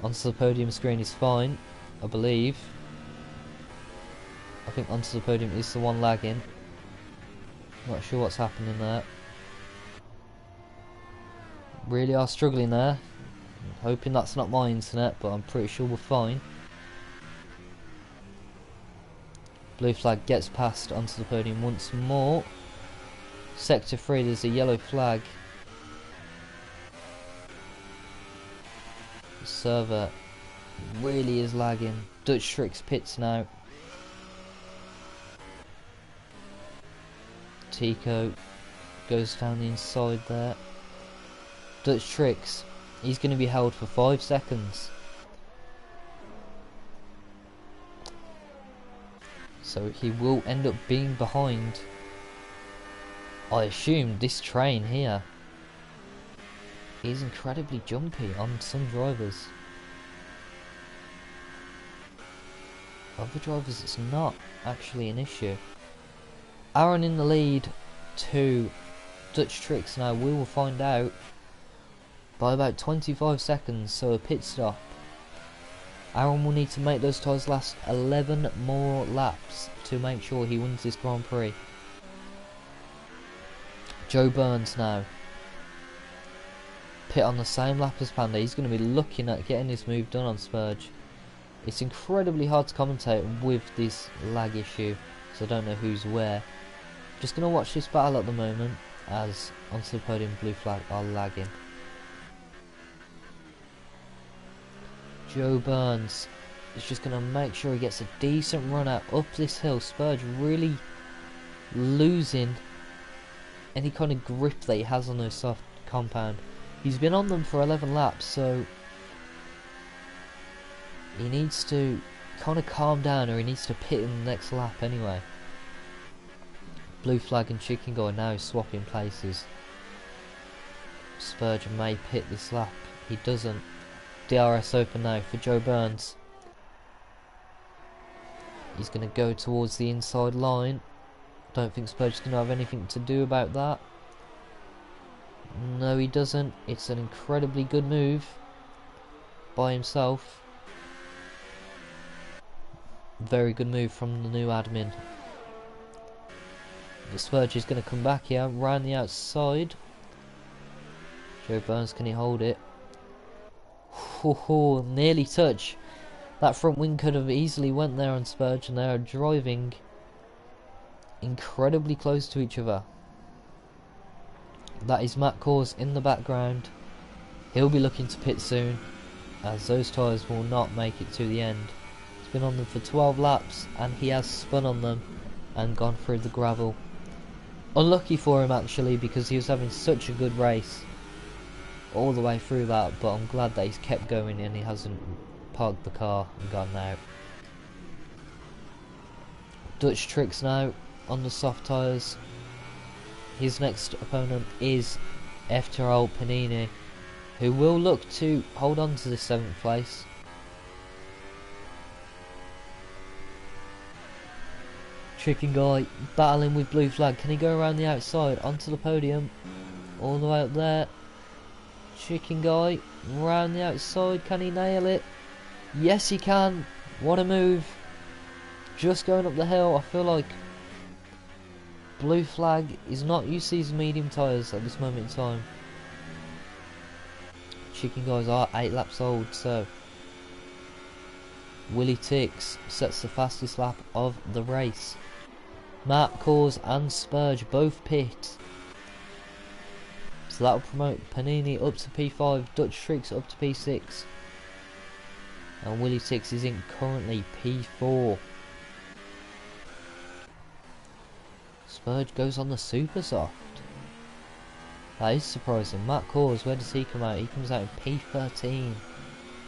Onto the podium screen is fine, I believe. I think onto the podium is the one lagging. Not sure what's happening there. Really are struggling there. I'm hoping that's not my internet, but I'm pretty sure we're fine. Blue flag gets past onto the podium once more. Sector 3, there's a yellow flag. The server really is lagging. Dutch Tricks pits now. Tico goes down the inside there. Dutch Tricks, he's going to be held for 5 seconds. So he will end up being behind, I assume, this train here. He's incredibly jumpy on some drivers. Other drivers it's not actually an issue. Aaron in the lead to Dutch Tricks now. We will find out by about 25 seconds, so a pit stop. Aaron will need to make those tyres last 11 more laps to make sure he wins this Grand Prix. Joe Burns now. pit on the same lap as Panda. He's going to be looking at getting this move done on Spurge. It's incredibly hard to commentate with this lag issue, so I don't know who's where. Just going to watch this battle at the moment as onto the podium blue flag are lagging. Joe Burns is just going to make sure he gets a decent run out up this hill. Spurge really losing any kind of grip that he has on those soft compound. He's been on them for 11 laps, so he needs to kind of calm down, or he needs to pit in the next lap anyway. Blue flag and Chicken Guy now swapping places. Spurge may pit this lap. He doesn't. DRS open now for Joe Burns. He's going to go towards the inside line. Don't think Spurge's going to have anything to do about that. No, he doesn't. It's an incredibly good move by himself. Very good move from the new admin. The Spurge is going to come back here, round the outside. Joe Burns, can he hold it? Oh, nearly touch. That front wing could have easily went there on Spurge, and they are driving incredibly close to each other. That is Matt Cause in the background. He'll be looking to pit soon, as those tyres will not make it to the end. He's been on them for 12 laps, and he has spun on them and gone through the gravel. Unlucky for him actually, because he was having such a good race all the way through that, but I'm glad that he's kept going and he hasn't parked the car and gone out. Dutch Tricks now on the soft tyres. His next opponent is FTRL Panini, who will look to hold on to the 7th place. Chicken Guy battling with blue flag. Can he go around the outside onto the podium? All the way up there. Chicken Guy round the outside. Can he nail it? Yes, he can. What a move. Just going up the hill. I feel like blue flag is not used to these medium tyres at this moment in time. Chicken Guys are 8 laps old, so Willie Tix sets the fastest lap of the race. Matt Cause and Spurge both pit, so that will promote Panini up to P5, Dutch Tricks up to P6, and Willie Tix is in currently P4. Spurge goes on the super soft. That is surprising. Matt Cause, where does he come out? He comes out in P13.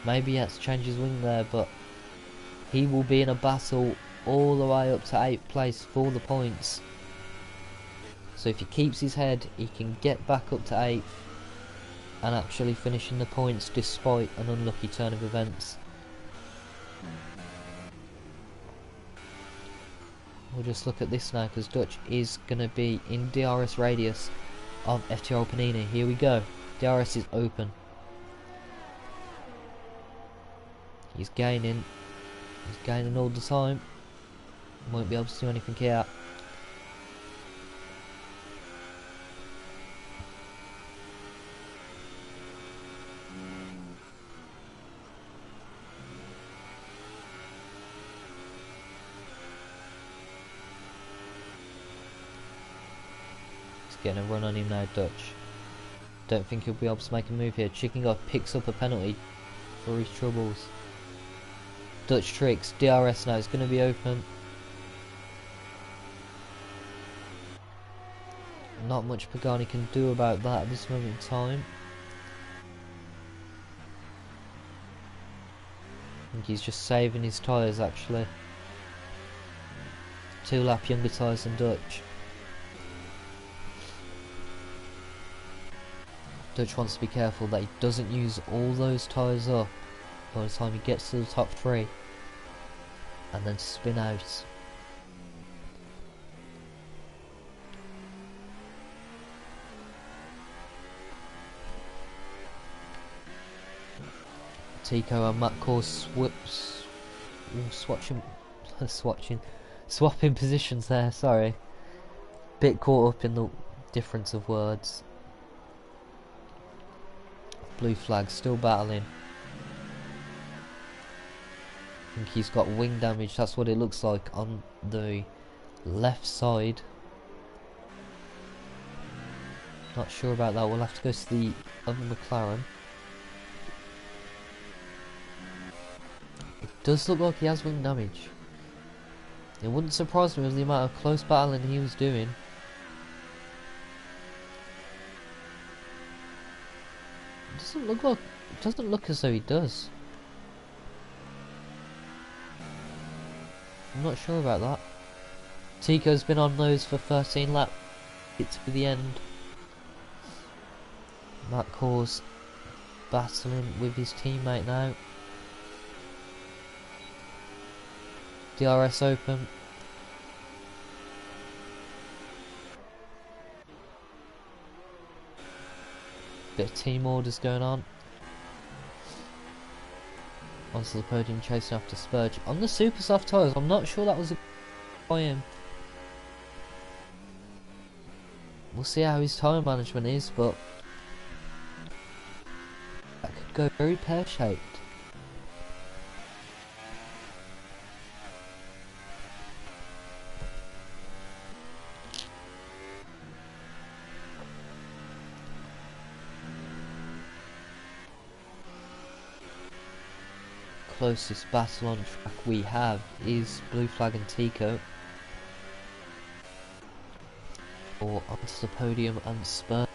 Maybe he has to change his wing there, but he will be in a battle all the way up to 8th place for the points. So if he keeps his head, he can get back up to 8th and actually finish in the points despite an unlucky turn of events. We'll just look at this now, because Dutch is going to be in DRS radius of FTRL Panini. Here we go. DRS is open. He's gaining. He's gaining all the time. Won't be able to do anything here. He's getting a run on him now, Dutch. Don't think he'll be able to make a move here. Chicken Guy picks up a penalty for his troubles. Dutch Tricks, DRS now, it's going to be open. Not much Pagani can do about that at this moment in time. I think he's just saving his tyres actually. 2 lap younger tyres than Dutch. Dutch wants to be careful that he doesn't use all those tyres up by the time he gets to the top 3 and then spin out. Tico and Matt Cause swapping positions there, sorry. Bit caught up in the difference of words. Blue flag still battling. I think he's got wing damage, that's what it looks like on the left side. Not sure about that, we'll have to go to the other McLaren. It does look like he has wing damage. It wouldn't surprise me with the amount of close battling he was doing. It doesn't look as though he does. I'm not sure about that. Tico's been on those for 13 laps. It's for the end. Matt Cause battling with his teammate now. DRS open. Bit of team orders going on. Onto the podium, chasing after Spurge on the super soft tyres. I'm not sure that was a by him. We'll see how his tyre management is, but that could go very pear-shaped. Closest battle on track we have is Blue Flag and Tico, or onto the podium and Spur.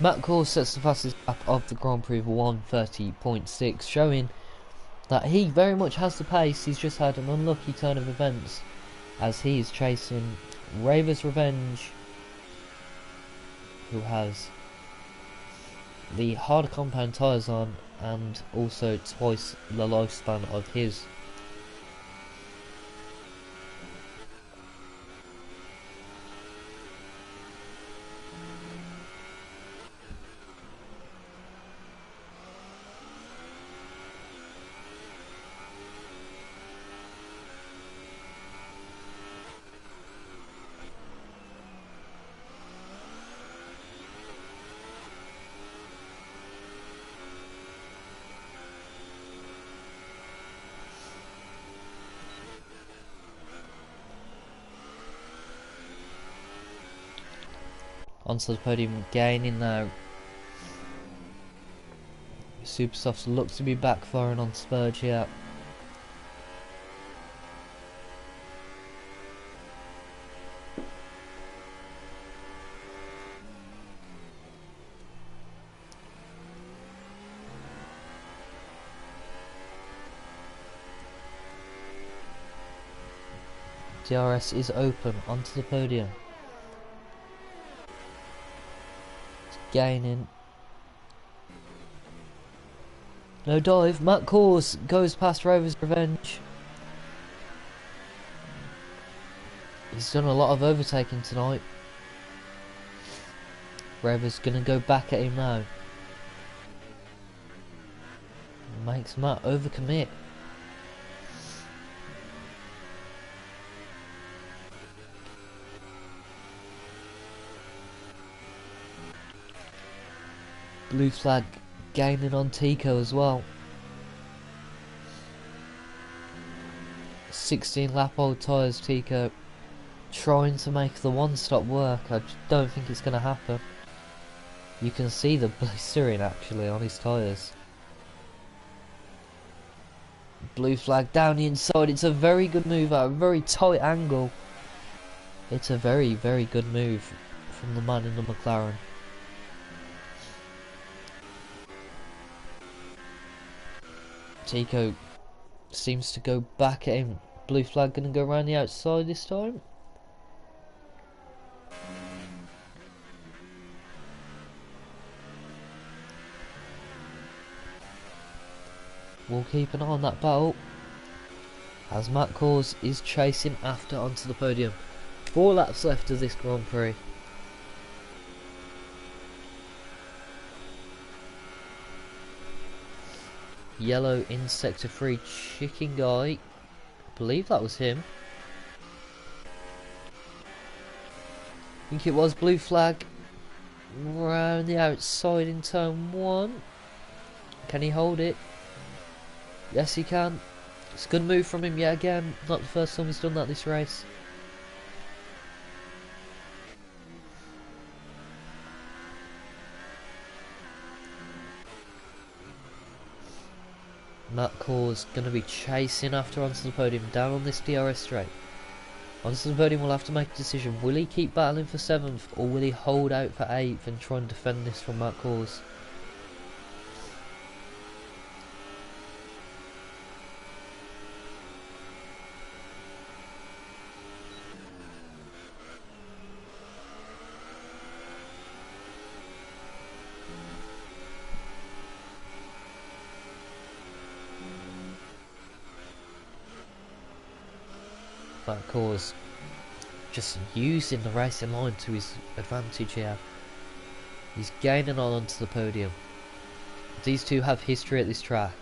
Matt Cause sets the fastest lap of the Grand Prix of 1:30.6, showing that he very much has the pace. He's just had an unlucky turn of events as he is chasing Raver's Revenge, who has the harder compound tyres on and also twice the lifespan of his. Onto the podium, gaining now. Supersofts look to be backfiring on Spurge here. DRS is open onto the podium. Gaining. No dive. Matt Cause goes past Rover's Revenge. He's done a lot of overtaking tonight. Rover's gonna go back at him now. Makes Matt overcommit. Blue Flag gaining on Tico as well. 16 lap old tyres, Tico trying to make the one stop work. I just don't think it's going to happen. You can see the blistering actually on his tyres. Blue Flag down the inside. It's a very good move at a very tight angle. It's a very, very good move from the man in the McLaren. Tico seems to go back at him. Blue flag going to go around the outside this time. We'll keep an eye on that battle as Matt Cause is chasing after onto the podium. 4 laps left of this Grand Prix. Yellow in sector 3, chicken guy. I believe that was him. I think it was. Blue flag round the outside in turn 1. Can he hold it? Yes, he can. It's a good move from him yet again. Not the first time he's done that this race. Matt Cause going to be chasing after onto the podium, down on this DRS straight. Onto the podium, will have to make a decision. Will he keep battling for 7th, or will he hold out for 8th and try and defend this from Matt Cause? Matt Cause just using the racing line to his advantage here. He's gaining on onto the podium. These two have history at this track.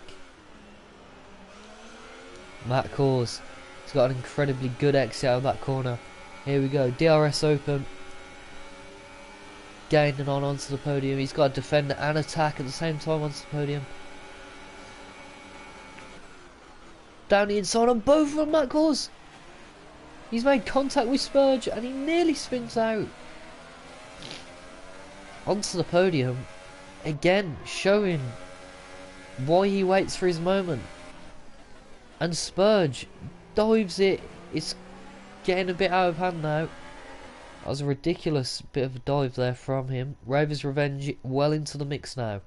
Matt Cause has got an incredibly good exit out of that corner. Here we go, DRS open. Gaining on onto the podium. He's got to defend and attack at the same time onto the podium. Down the inside on both of them, Matt Cause. He's made contact with Spurge and he nearly spins out. Onto the podium. Again, showing why he waits for his moment. And Spurge dives it. It's getting a bit out of hand now. That was a ridiculous bit of a dive there from him. Raver's Revenge well into the mix now.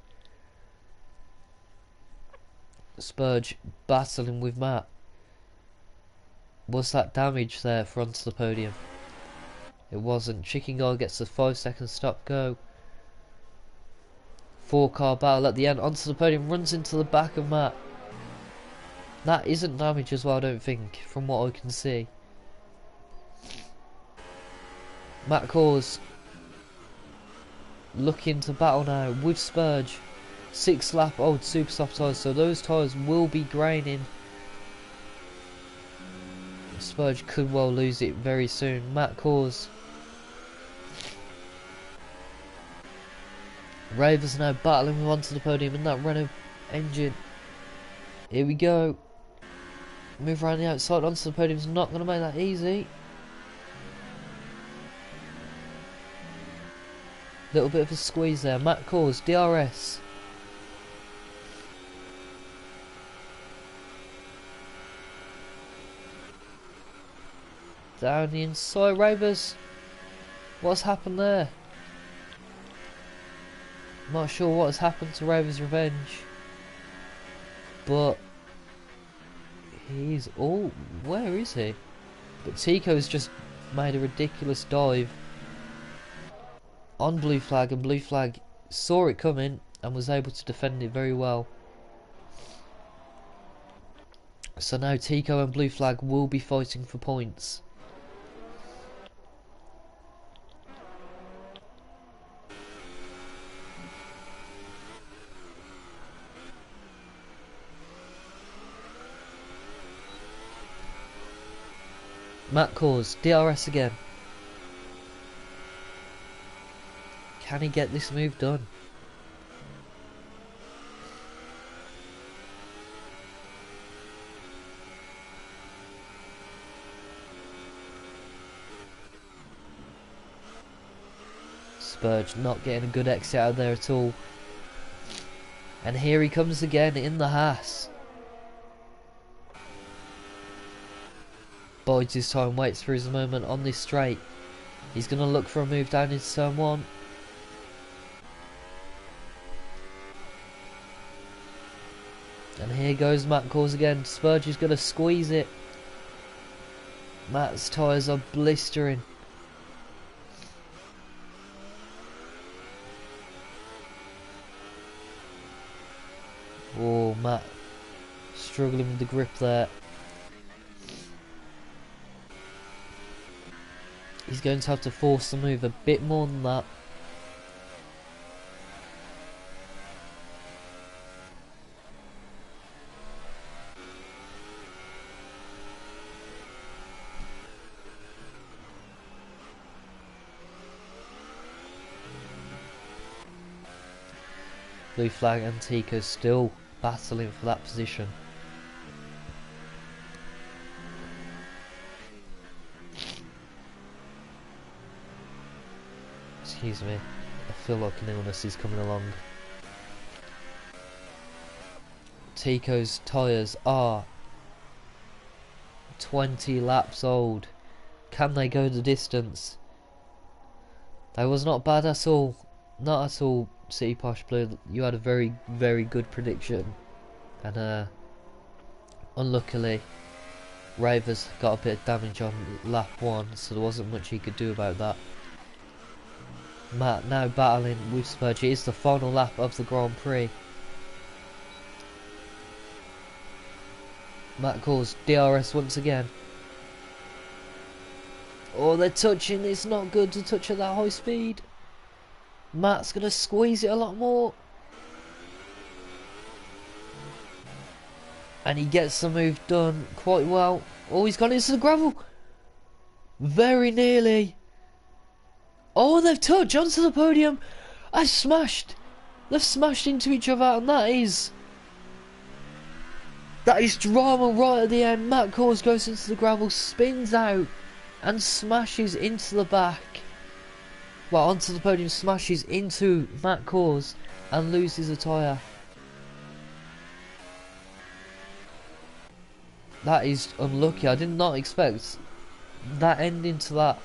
Spurge battling with Matt. Was that damage there for onto the podium? It wasn't. Chicken Guy gets the 5-second stop go. 4-car battle at the end. Onto the podium, runs into the back of Matt. That isn't damage as well, I don't think, from what I can see. Matt Cause looking to battle now with Spurge. 6-lap old super soft tyres, so those tyres will be graining. Spurge could well lose it very soon. Matt Cause. Ravers now battling with onto the podium in that Renault engine. Here we go. Move around the outside onto the podium is not going to make that easy. Little bit of a squeeze there. Matt Cause, DRS. Down the inside, Ravers. What's happened there? Not sure what has happened to Raver's Revenge. But he's all... where is he? But Tico's just made a ridiculous dive on Blue Flag, and Blue Flag saw it coming and was able to defend it very well. So now Tico and Blue Flag will be fighting for points. Matt Cause, DRS again. Can he get this move done? Spurge not getting a good exit out of there at all. And here he comes again in the Haas. Bides his time, waits for his moment on this straight. He's going to look for a move down into turn 1. And here goes Matt Cause again. Spurge is going to squeeze it. Matt's tyres are blistering. Oh, Matt struggling with the grip there. He's going to have to force the move a bit more than that. Blue flag and Tico still battling for that position. Excuse me, I feel like an illness is coming along. Tico's tyres are 20 laps old. Can they go the distance? That was not bad at all. Not at all, City Posh Blue. You had a very, very good prediction. And unluckily, Ravers got a bit of damage on lap 1, so there wasn't much he could do about that. Matt now battling with Spurge. It is the final lap of the Grand Prix. Matt calls DRS once again. Oh, they're touching. It's not good to touch at that high speed. Matt's going to squeeze it a lot more. And he gets the move done quite well. Oh, he's gone into the gravel. Very nearly. Oh, they've touched onto the podium. I've smashed. They've smashed into each other, and that is drama right at the end. Matt Cause goes into the gravel, spins out, and smashes into the back. Well, onto the podium, smashes into Matt Cause, and loses a tyre. That is unlucky. I did not expect that ending to that.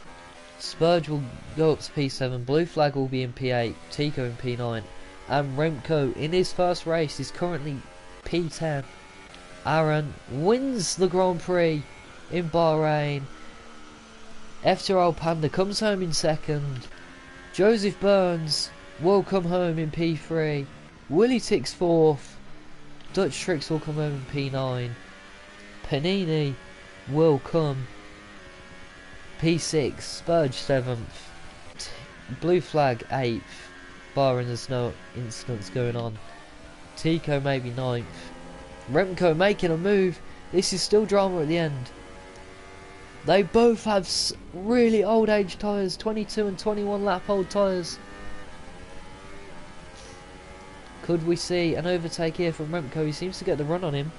Spurge will go up to P7, Blue Flag will be in P8, Tico in P9, and Remco in his first race is currently P10. Aaron wins the Grand Prix in Bahrain. FTRL Panda comes home in second. Joseph Burns will come home in P3. Willie Tix fourth. Dutch Tricks will come home in P9. Panini will come P6, Spurge 7th, Blue Flag 8th, barring there's no incidents going on. Tico maybe 9th. Remco making a move. This is still drama at the end. They both have really old age tyres, 22 and 21 lap old tyres. Could we see an overtake here from Remco? He seems to get the run on him.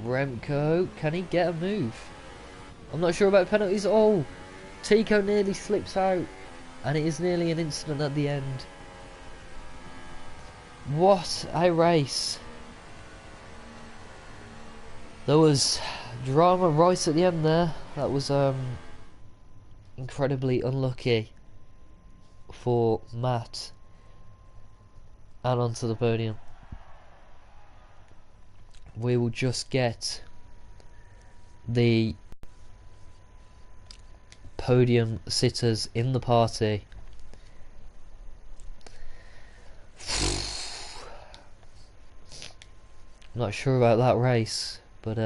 Remco, can he get a move? I'm not sure about penalties. Oh, Tico nearly slips out, and it is nearly an incident at the end. What a race. There was drama right at the end there. That was incredibly unlucky for Matt. And onto the podium. We will just get the podium sitters in the party. Not sure about that race, but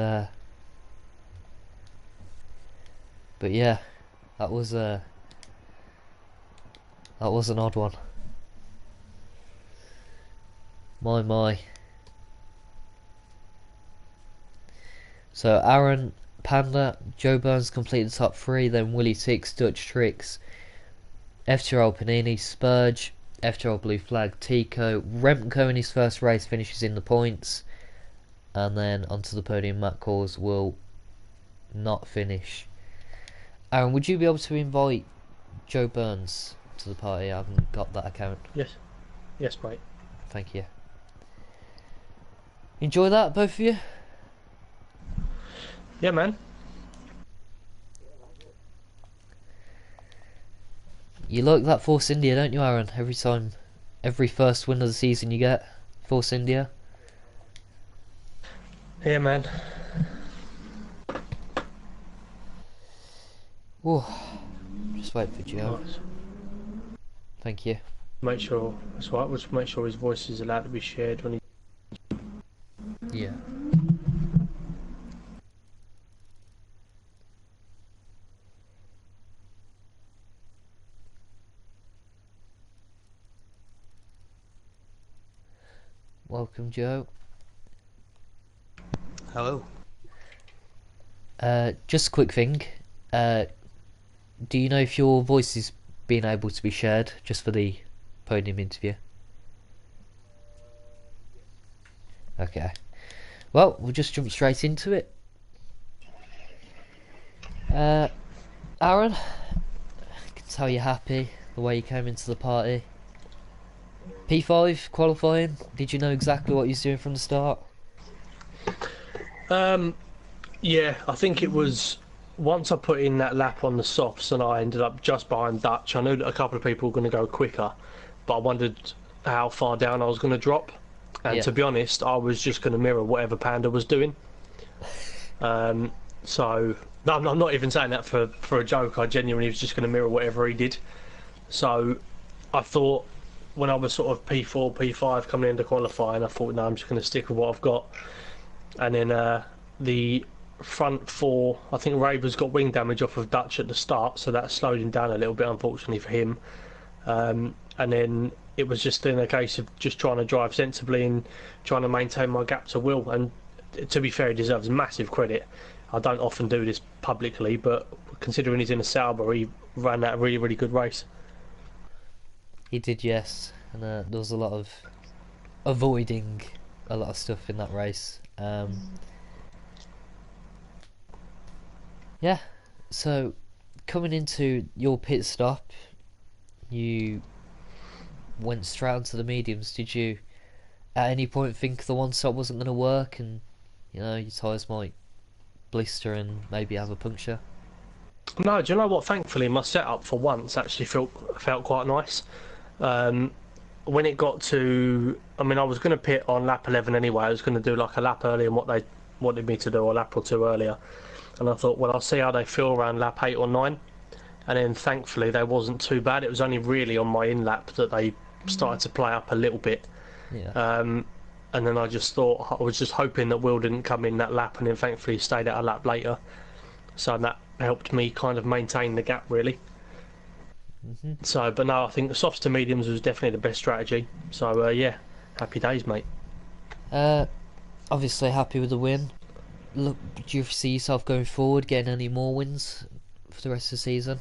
yeah, that was an odd one. My. So Aaron, Panda, Joe Burns completed the top 3, then Willie Tix, Dutch Tricks, FTRL Panini, Spurge, FTRL Blue Flag, Tico, Remco in his first race finishes in the points, and then onto the podium Matt Cause will not finish. Aaron, would you be able to invite Joe Burns to the party? I haven't got that account. Yes, mate. Thank you. Enjoy that, both of you? Yeah, man. You like that Force India, don't you, Aaron? Every time every first win of the season you get, Force India. Yeah, man. Oh, just wait for Joe. Nice. Thank you. Make sure that's right. Let's make sure his voice is allowed to be shared when he. Yeah. Welcome, Joe. Hello. Just a quick thing. Do you know if your voice is being able to be shared just for the podium interview? Okay. Well, we'll just jump straight into it. Aaron, I can tell you're happy the way you came into the party. P5 qualifying, did you know exactly what you was doing from the start? Yeah, I think it was once I put in that lap on the softs and I ended up just behind Dutch. I knew that a couple of people were going to go quicker, but I wondered how far down I was going to drop. And Yeah. to be honest, I was just going to mirror whatever Panda was doing. So no, I'm not even saying that for a joke. I genuinely was just going to mirror whatever he did. So I thought when I was sort of P4, P5 coming into qualifying, I thought, no, I'm just going to stick with what I've got. And then the front four, I think Raver's got wing damage off of Dutch at the start, so that slowed him down a little bit, unfortunately for him. And then it was just in a case of just trying to drive sensibly and trying to maintain my gap to Will. And to be fair, he deserves massive credit. I don't often do this publicly, but considering he's in a Sauber, he ran that really, really good race. He did, yes. And there was a lot of avoiding a lot of stuff in that race. Yeah, so coming into your pit stop, you went straight onto the mediums. Did you at any point think the one stop wasn't going to work and your tyres might blister and maybe have a puncture? No, do you know what? Thankfully, my setup for once actually felt quite nice. When it got to, I mean, I was going to pit on lap 11 anyway. I was going to do like a lap earlier than what they wanted me to do, or a lap or two earlier. And I thought, well, I'll see how they feel around lap 8 or 9. And then thankfully, they wasn't too bad. It was only really on my in lap that they started to play up a little bit. Yeah. And then I just thought, I was just hoping that Will didn't come in that lap, and then thankfully he stayed out a lap later. So that helped me kind of maintain the gap, really. So, but no, I think the softs to mediums was definitely the best strategy. So, yeah, happy days, mate. Obviously happy with the win. Look, do you see yourself going forward, getting any more wins for the rest of the season?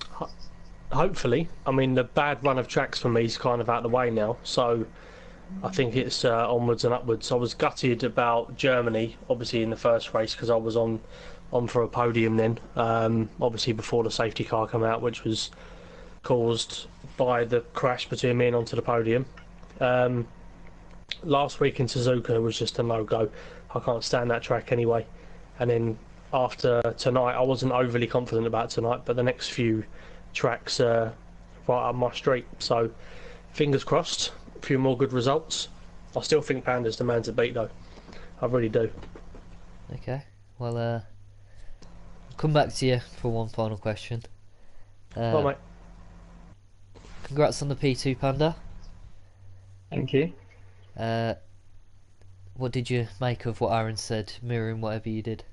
Hopefully. I mean, the bad run of tracks for me is kind of out of the way now. So, I think it's onwards and upwards. I was gutted about Germany, obviously, in the first race because I was on for a podium then. Obviously, before the safety car came out, which was caused by the crash between me and onto the podium. Last week in Suzuka was just a no-go. I can't stand that track anyway. And then after tonight, I wasn't overly confident about tonight, but the next few tracks are right up my street. So fingers crossed, a few more good results. I still think Panda's the man to beat though. I really do. Okay, well, I'll come back to you for one final question. Well, mate. Congrats on the P2, Panda. Thank you. What did you make of what Aaron said, mirroring whatever you did?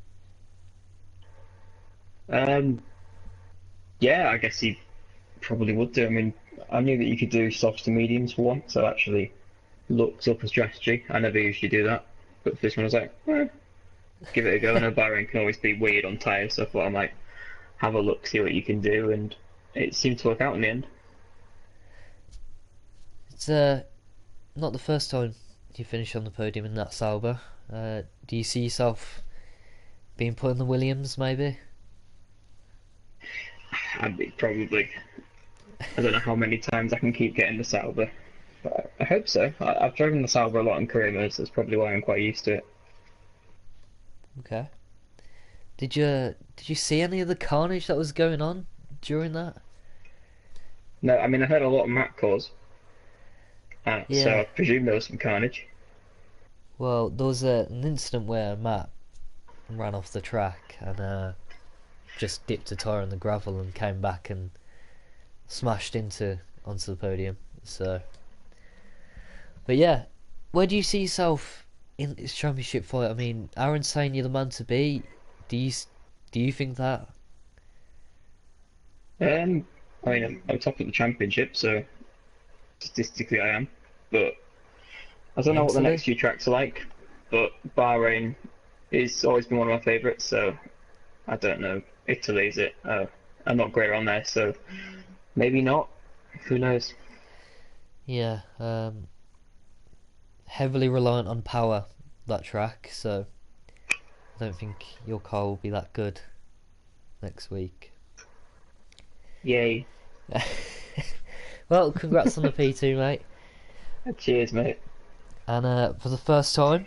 Yeah, I guess he probably would do. I mean, I knew that you could do softs to mediums for once, so I actually looked up a strategy. I never usually do that, but for this one I was like, give it a go. I know Bahrain can always be weird on tyres, so I thought I might have a look, see what you can do, and it seemed to work out in the end. It's not the first time you finish on the podium in that Sauber. Do you see yourself being put in the Williams, maybe? Probably. I don't know how many times I can keep getting the Sauber, but I hope so. I've driven the Sauber a lot in career modes, that's probably why I'm quite used to it. Okay. Did you see any of the carnage that was going on during that? No, I mean I heard a lot of Matt calls, So Yeah. I presume there was some carnage. Well, there was an incident where Matt ran off the track and just dipped a tyre on the gravel and came back and smashed onto the podium. So, but yeah, where do you see yourself in this championship fight? I mean, Aaron's saying you're the man to beat. Do you think that? I mean, I'm top of the championship, so statistically I am. But I don't know what the next Mentally? few tracks are like. But Bahrain is always been one of my favourites, so I don't know. Italy is it? I'm not great on there, so maybe not. Who knows? Yeah, heavily reliant on power, that track, so I don't think your car will be that good next week. Yay! Well, congrats on the P2, mate. Cheers, mate. And for the first time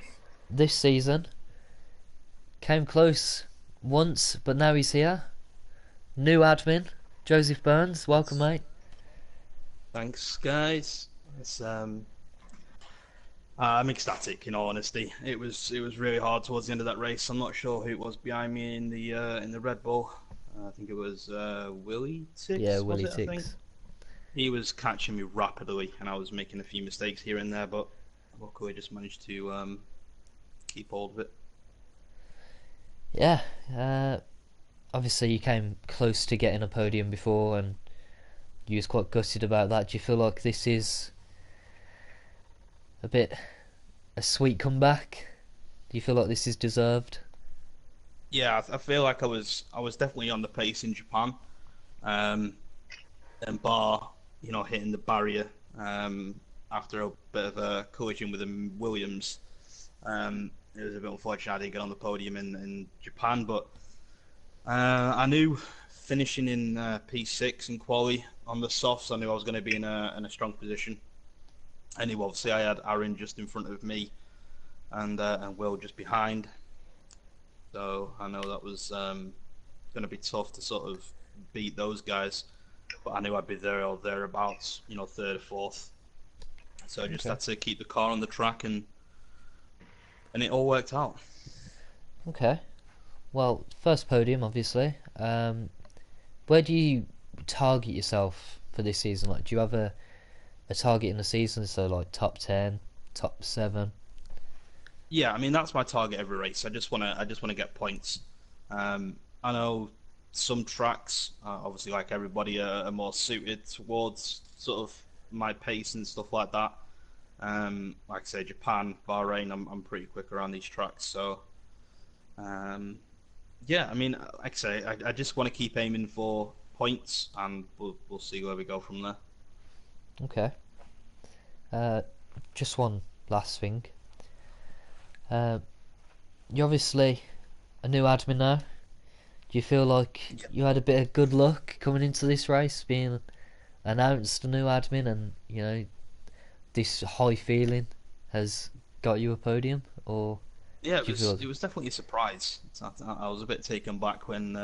this season, came close once, but now he's here. New admin, Joseph Burns. Welcome, mate. Thanks, guys. It's I'm ecstatic, in all honesty. It was really hard towards the end of that race. I'm not sure who it was behind me in the Red Bull. I think it was Willie Tix. Yeah, Was Willie it, I think? Tix. He was catching me rapidly, and I was making a few mistakes here and there, but luckily just managed to keep hold of it. Yeah, obviously you came close to getting a podium before, and you was quite gutted about that. Do you feel like this is a sweet comeback? Do you feel like this is deserved? Yeah, I feel like I was definitely on the pace in Japan, um, and bar hitting the barrier after a bit of a collision with the Williams. It was a bit unfortunate I didn't get on the podium in Japan, but I knew finishing in P6 in quali on the softs, I knew I was going to be in a strong position. I knew obviously I had Aaron just in front of me and Will just behind, so I know that was going to be tough to sort of beat those guys. But I knew I'd be there or thereabouts, third or fourth. So I just Okay. had to keep the car on the track, and it all worked out. Okay. Well, first podium, obviously. Where do you target yourself for this season? Like, do you have a target in the season? So, like, top 10, top 7? Yeah, I mean that's my target every race. I just wanna get points. I know some tracks, obviously like everybody, are more suited towards sort of my pace and stuff like that. Like I say, Japan, Bahrain, I'm pretty quick around these tracks. So um, yeah, I mean, like I say, I just want to keep aiming for points, and we'll see where we go from there. Okay. Uh, just one last thing. Uh, you're obviously a new admin now. Do you feel like Yep. you had a bit of good luck coming into this race, being announced a new admin, and this high feeling has got you a podium, or Yeah, it do you feel was it was definitely a surprise. I was a bit taken back when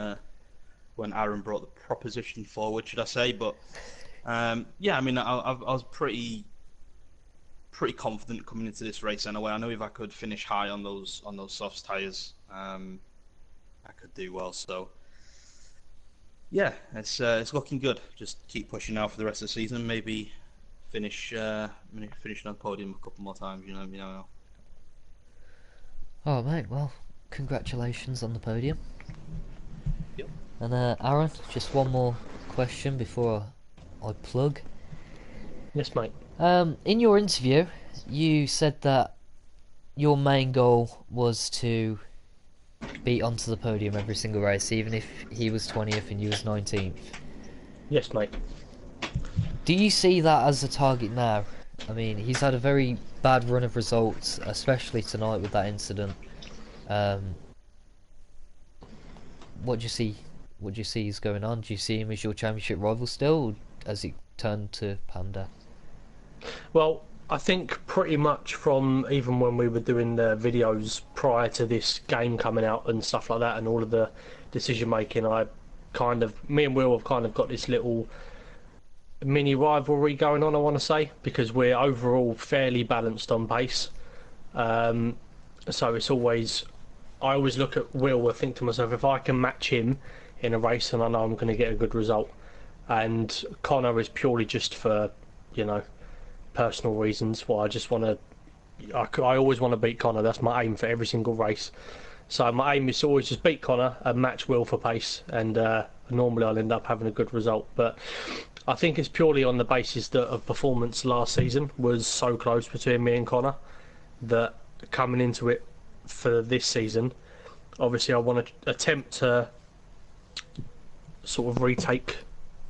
Aaron brought the proposition forward, should I say? But yeah, I mean, I was pretty confident coming into this race anyway. I know if I could finish high on those soft tires, I could do well. So yeah, it's looking good. Just keep pushing now for the rest of the season. Maybe finishing on the podium a couple more times. You know. Oh mate, well, congratulations on the podium. Yep. And Aaron, just one more question before I plug. Yes, mate. In your interview, you said that your main goal was to be onto the podium every single race, even if he was 20th and you was 19th. Yes, mate. Do you see that as a target now? I mean, he's had a very bad run of results, especially tonight with that incident. Um, what do you see? What do you see is going on? Do you see him as your championship rival still, or has it turned to Panda? Well, I think pretty much from even when we were doing the videos prior to this game coming out and stuff like that, and all of the decision making, me and Will have kind of got this little mini rivalry going on, I want to say, because we're overall fairly balanced on pace. So it's always, I always look at Will and think to myself, if I can match him in a race, and I know I'm going to get a good result. And Connor is purely just for, you know, personal reasons. Why I just want to, I always want to beat Connor. That's my aim for every single race. So my aim is to always just beat Connor and match Will for pace, and normally I'll end up having a good result. But I think it's purely on the basis that of performance last season was so close between me and Connor that coming into it for this season, obviously I want to attempt to sort of retake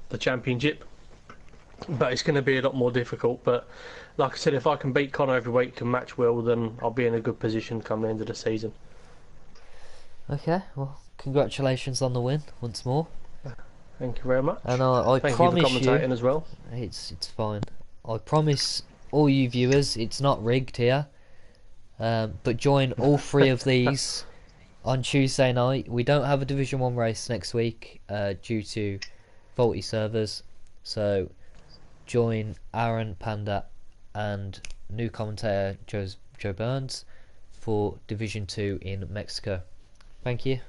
the championship, but it's going to be a lot more difficult. But like I said, if I can beat Connor every week and match Will, then I'll be in a good position coming into the season. Okay, well, congratulations on the win once more. Thank you very much. And I Thank you for promise commentating as well. it's fine. I promise all you viewers, it's not rigged here. But join all 3 of these on Tuesday night. We don't have a Division 1 race next week due to faulty servers. So join Aaron, Panda and new commentator Joe Burns for Division 2 in Mexico. Thank you.